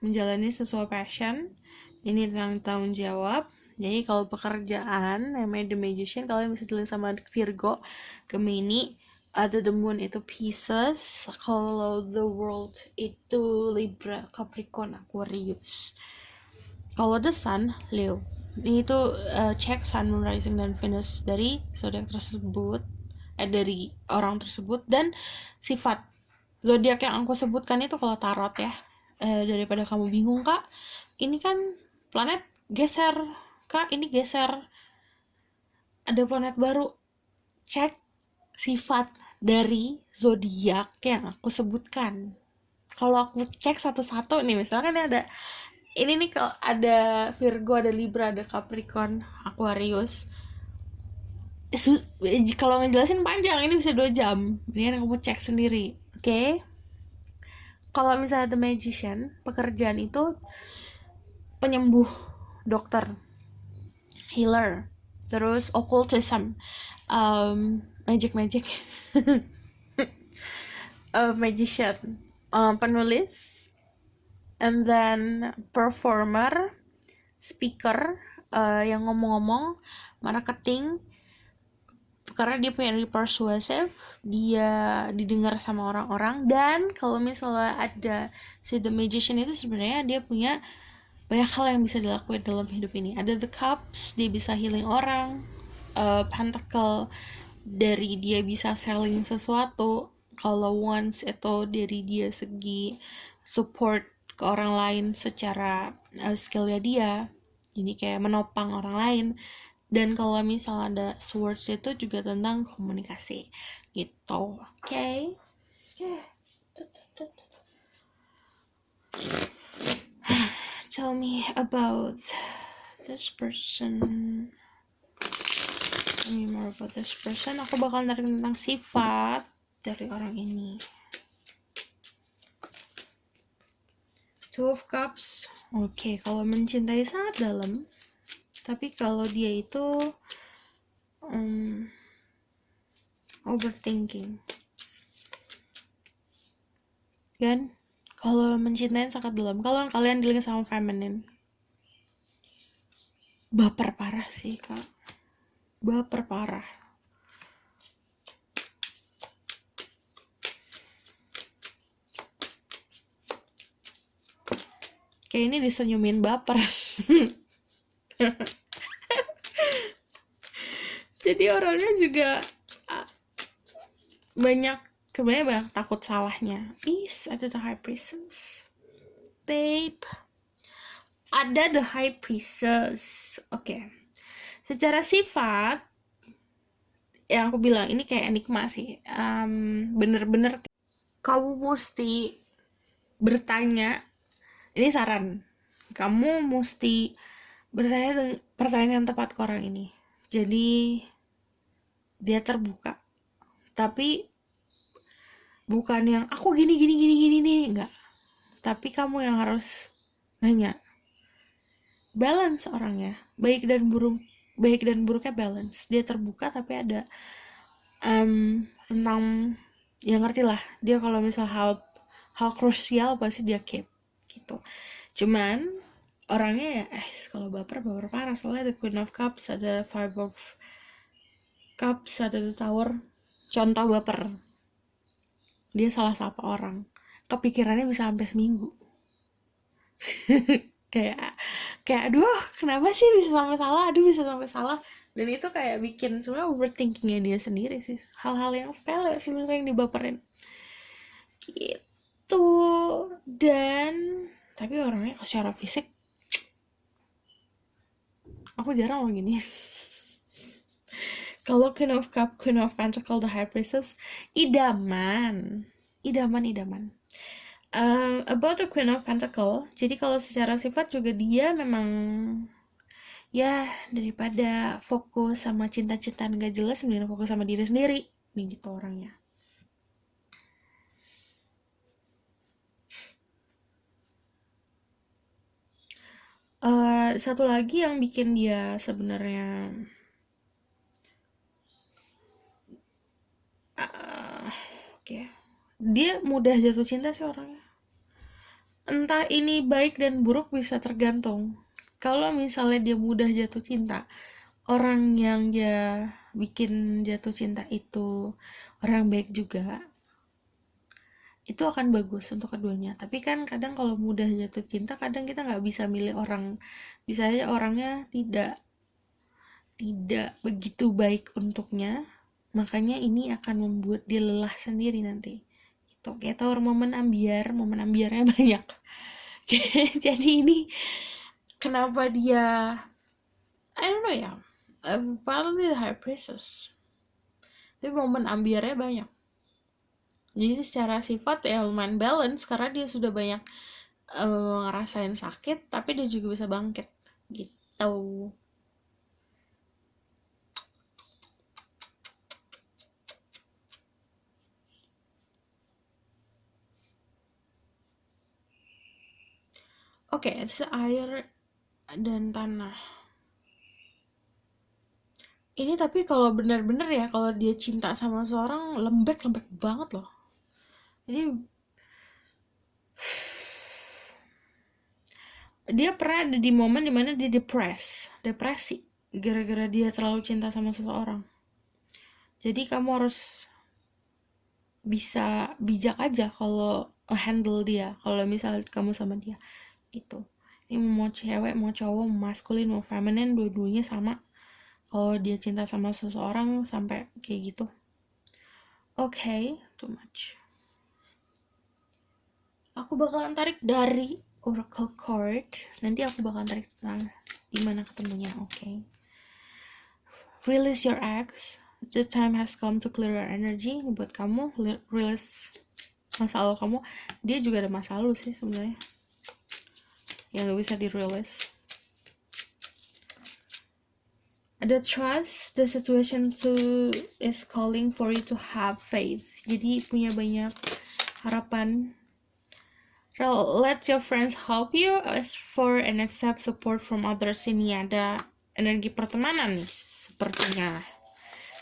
menjalani sesuai passion. Ini tentang tanggung jawab. Jadi kalau pekerjaan namanya The Magician, kalian bisa tulis sama Virgo, Gemini. Ada The Moon itu Pisces, kalau The World itu Libra, Capricorn, Aquarius. Kalau The Sun, Leo. Ini tuh cek Sun, Moon, Rising, dan Venus dari zodiak tersebut, dari orang tersebut, dan sifat zodiak yang aku sebutkan itu kalau tarot ya. Daripada kamu bingung, kak, ini kan planet geser, kak ini geser, ada planet baru, cek sifat dari zodiak yang aku sebutkan. Kalau aku cek satu-satu nih, misalkan ini nih, kalau ada Virgo, ada Libra, ada Capricorn, Aquarius, kalau ngejelasin panjang, ini bisa 2 jam. Ini kamu cek sendiri, oke? Kalau misalnya The Magician, pekerjaan itu penyembuh, dokter, healer, terus occultism, magic magician, penulis, and then performer, speaker, yang ngomong-ngomong, marketing, karena dia punya persuasive, dia didengar sama orang-orang. Dan kalau misalnya ada si The Magician itu, sebenarnya dia punya banyak hal yang bisa dilakukan dalam hidup ini. Ada The Cups, dia bisa healing orang. Pentacle, dari dia bisa selling sesuatu. Kalau Wands itu dari dia segi support ke orang lain secara skillnya dia, jadi kayak menopang orang lain. Dan kalau misalnya ada Swords itu juga tentang komunikasi gitu. Oke. Tell me about this person. Tell me more about this person. Aku bakal narik tentang sifat dari orang ini. Two of Cups. Oke, kalau mencintai sangat dalam. Tapi kalau dia itu overthinking. Kan? Kalau mencintai sangat dalam. Kalau kalian dealing sama feminine, baper parah sih, Kak. Baper parah. Kayak ini disenyumin baper. Jadi orangnya juga kebanyakan banyak takut salahnya. Ada the High Priestess. Babe. Ada the High Priestess. Oke. Secara sifat, yang aku bilang ini kayak enigma sih. Bener-bener kamu mesti bertanya. Ini saran. Kamu mesti bertanya pertanyaan yang tepat ke orang ini. Jadi dia terbuka. Tapi bukan yang aku gini nih, enggak. Tapi kamu yang harus nanya. Balance orangnya, baik dan buruknya balance. Dia terbuka tapi ada tentang ya ngerti lah. Dia kalau misal hal krusial pasti dia keep gitu. Cuman orangnya ya kalau baper parah. Soalnya ada Queen of Cups, ada Five of Cups, ada the Tower. Contoh baper, dia salah sapa orang, kepikirannya bisa sampai seminggu. kayak aduh kenapa sih bisa sampai salah, dan itu kayak bikin sebenarnya overthinkingnya dia sendiri sih, hal-hal yang sepele sebenarnya yang dibaperin gitu. Dan tapi orangnya secara fisik aku jarang loh gini. Kalau Queen of Cup, Queen of Pentacle, the High Priestess, idaman. About the Queen of Pentacle, jadi kalau secara sifat juga dia memang ya daripada fokus sama cinta-cintaan gak jelas, mending fokus sama diri sendiri nih gitu orangnya. Satu lagi yang bikin dia sebenarnya dia mudah jatuh cinta sih orangnya. Entah ini baik dan buruk bisa tergantung. Kalau misalnya dia mudah jatuh cinta, orang yang dia bikin jatuh cinta itu orang baik juga, itu akan bagus untuk keduanya. Tapi kan kadang kalau mudah jatuh cinta, kadang kita nggak bisa milih orang. Bisa aja orangnya tidak begitu baik untuknya, makanya ini akan membuat dia lelah sendiri nanti. Itu kayak tahu momen ambiarnya banyak. Jadi ini kenapa dia I don't know ya, probably the High Priestess, tapi momen ambiarnya banyak. Jadi secara sifat ya lumayan balance karena dia sudah banyak ngerasain sakit, tapi dia juga bisa bangkit gitu. Oke, air dan tanah. Ini tapi kalau benar-benar ya, kalau dia cinta sama seorang, lembek banget loh. Jadi dia pernah ada di momen dimana dia depresi gara-gara dia terlalu cinta sama seseorang. Jadi kamu harus bisa bijak aja kalau handle dia, kalau misal kamu sama dia gitu. Ini mau cewek, mau cowok, mau maskulin, mau feminin, dua-duanya sama. Kalau dia cinta sama seseorang sampai kayak gitu, okay, too much. Aku bakalan tarik dari Oracle card. Nanti aku bakalan tarik tentang dimana ketemunya, okay? Release your ex. The time has come to clear your energy. Buat kamu, release masa lalu kamu. Dia juga ada masa lalu sih sebenarnya. yang gak bisa dirilis. Ada trust, the situation is calling for you to have faith. Jadi punya banyak harapan. Let your friends help you, ask for and accept support from others. Ini ada energi pertemanan nih sepertinya.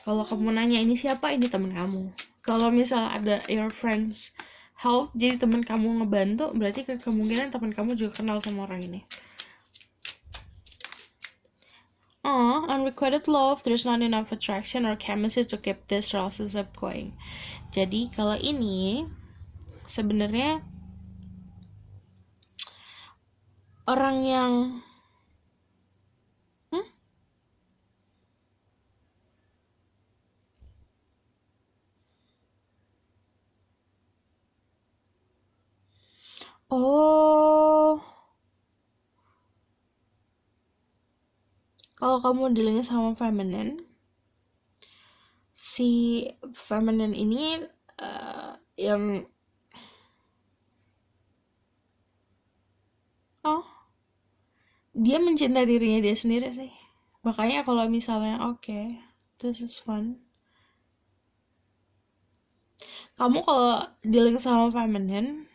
Kalau kamu nanya ini siapa, ini teman kamu. Kalau misal ada your friends help, jadi teman kamu ngebantu, berarti kemungkinan teman kamu juga kenal sama orang ini. Unrequited love, there's not enough attraction or chemistry to keep this relationship going. Jadi kalau ini sebenarnya orang yang kalau kamu dealingnya sama feminine, si feminine ini yang dia mencintai dirinya dia sendiri sih. Makanya kalau misalnya okay, this is fun. Kamu kalau dealing sama feminine,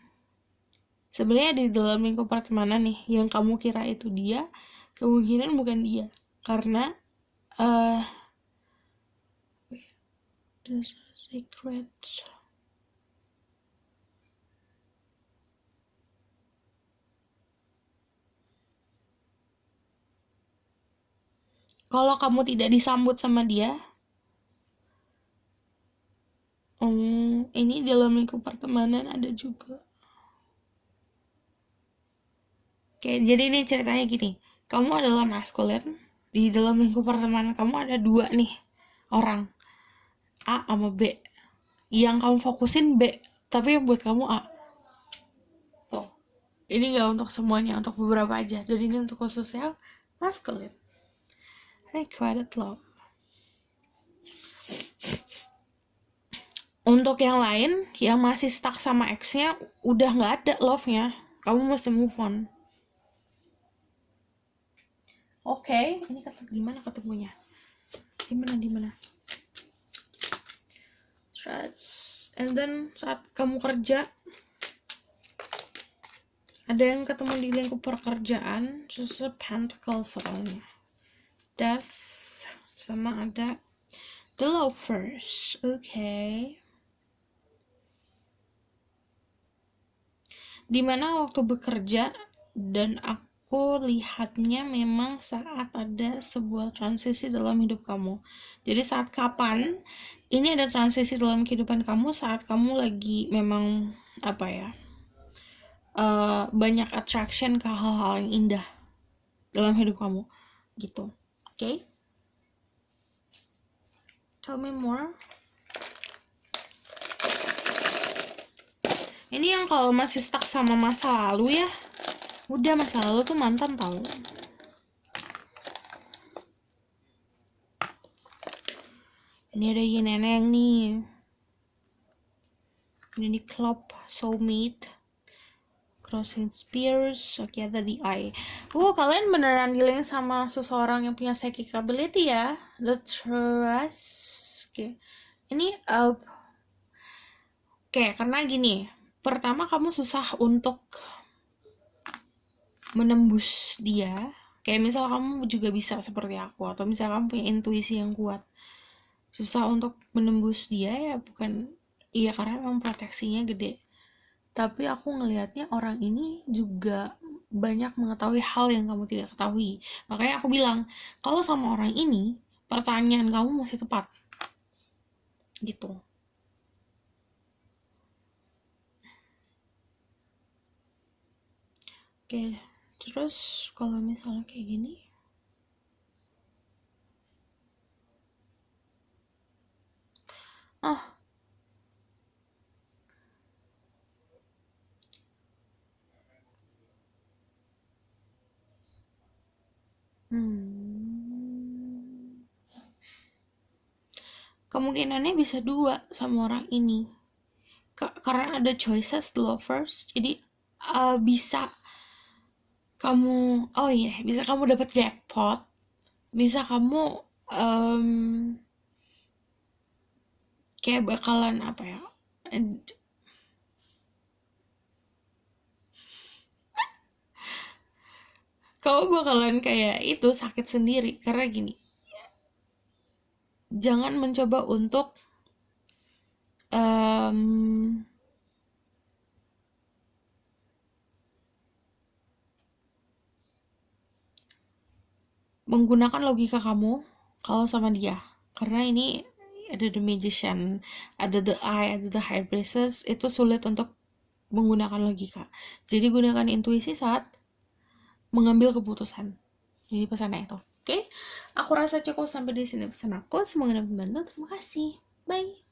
sebenarnya di dalam lingkup pertemanan nih, yang kamu kira itu dia, kemungkinan bukan dia. Karena there's a secret. Kalau kamu tidak disambut sama dia, ini dalam lingkup pertemanan ada juga. Oke, jadi ini ceritanya gini. Kamu adalah maskulin, di dalam lingkup pertemanan kamu ada dua nih orang, A sama B. Yang kamu fokusin B, tapi yang buat kamu A. Tuh, ini gak untuk semuanya, untuk beberapa aja. Dan ini untuk khususnya maskulin. Requited love. Untuk yang lain, yang masih stuck sama ex-nya, udah gak ada love-nya. Kamu mesti move on. Oke, ini gimana ketemunya? Dimana? Trust. And then saat kamu kerja, ada yang ketemu di lingkup pekerjaan, terus pentacle soalnya. Death, sama ada the lovers. Okay. Dimana waktu bekerja dan aku lihatnya memang saat ada sebuah transisi dalam hidup kamu. Jadi saat kapan ini ada transisi dalam kehidupan kamu, saat kamu lagi memang banyak attraction ke hal-hal yang indah dalam hidup kamu gitu. Okay? Tell me more. Ini yang kalau masih stuck sama masa lalu ya, udah masa lalu tuh mantan tau. Ini ada yin and yang nih. Ini di club soulmate, crossing spears. Oke, ada the eye. Kalian beneran dealing sama seseorang yang punya psychic ability ya. The trust. Oke. Ini karena gini. Pertama kamu susah untuk menembus dia. Kayak misal kamu juga bisa seperti aku, atau misal kamu punya intuisi yang kuat. Susah untuk menembus dia ya, bukan iya karena memang proteksinya gede. Tapi aku ngelihatnya orang ini juga banyak mengetahui hal yang kamu tidak ketahui. Makanya aku bilang, kalau sama orang ini, pertanyaan kamu masih tepat. Gitu. Oke, terus kalau misalnya kayak gini, kemungkinannya bisa dua sama orang ini. Karena ada choices, the lovers, jadi bisa kamu, oh iya, bisa kamu dapat jackpot, bisa kamu em, kayak bakalan apa ya, kamu bakalan kayak itu sakit sendiri karena gini, jangan mencoba untuk em, menggunakan logika kamu kalau sama dia, karena ini ada the magician, ada the eye, ada the high priestess, itu sulit untuk menggunakan logika. Jadi gunakan intuisi saat mengambil keputusan. Jadi pesannya itu. Oke, aku rasa cukup sampai di sini pesan aku. Semoga membantu. Terima kasih. Bye.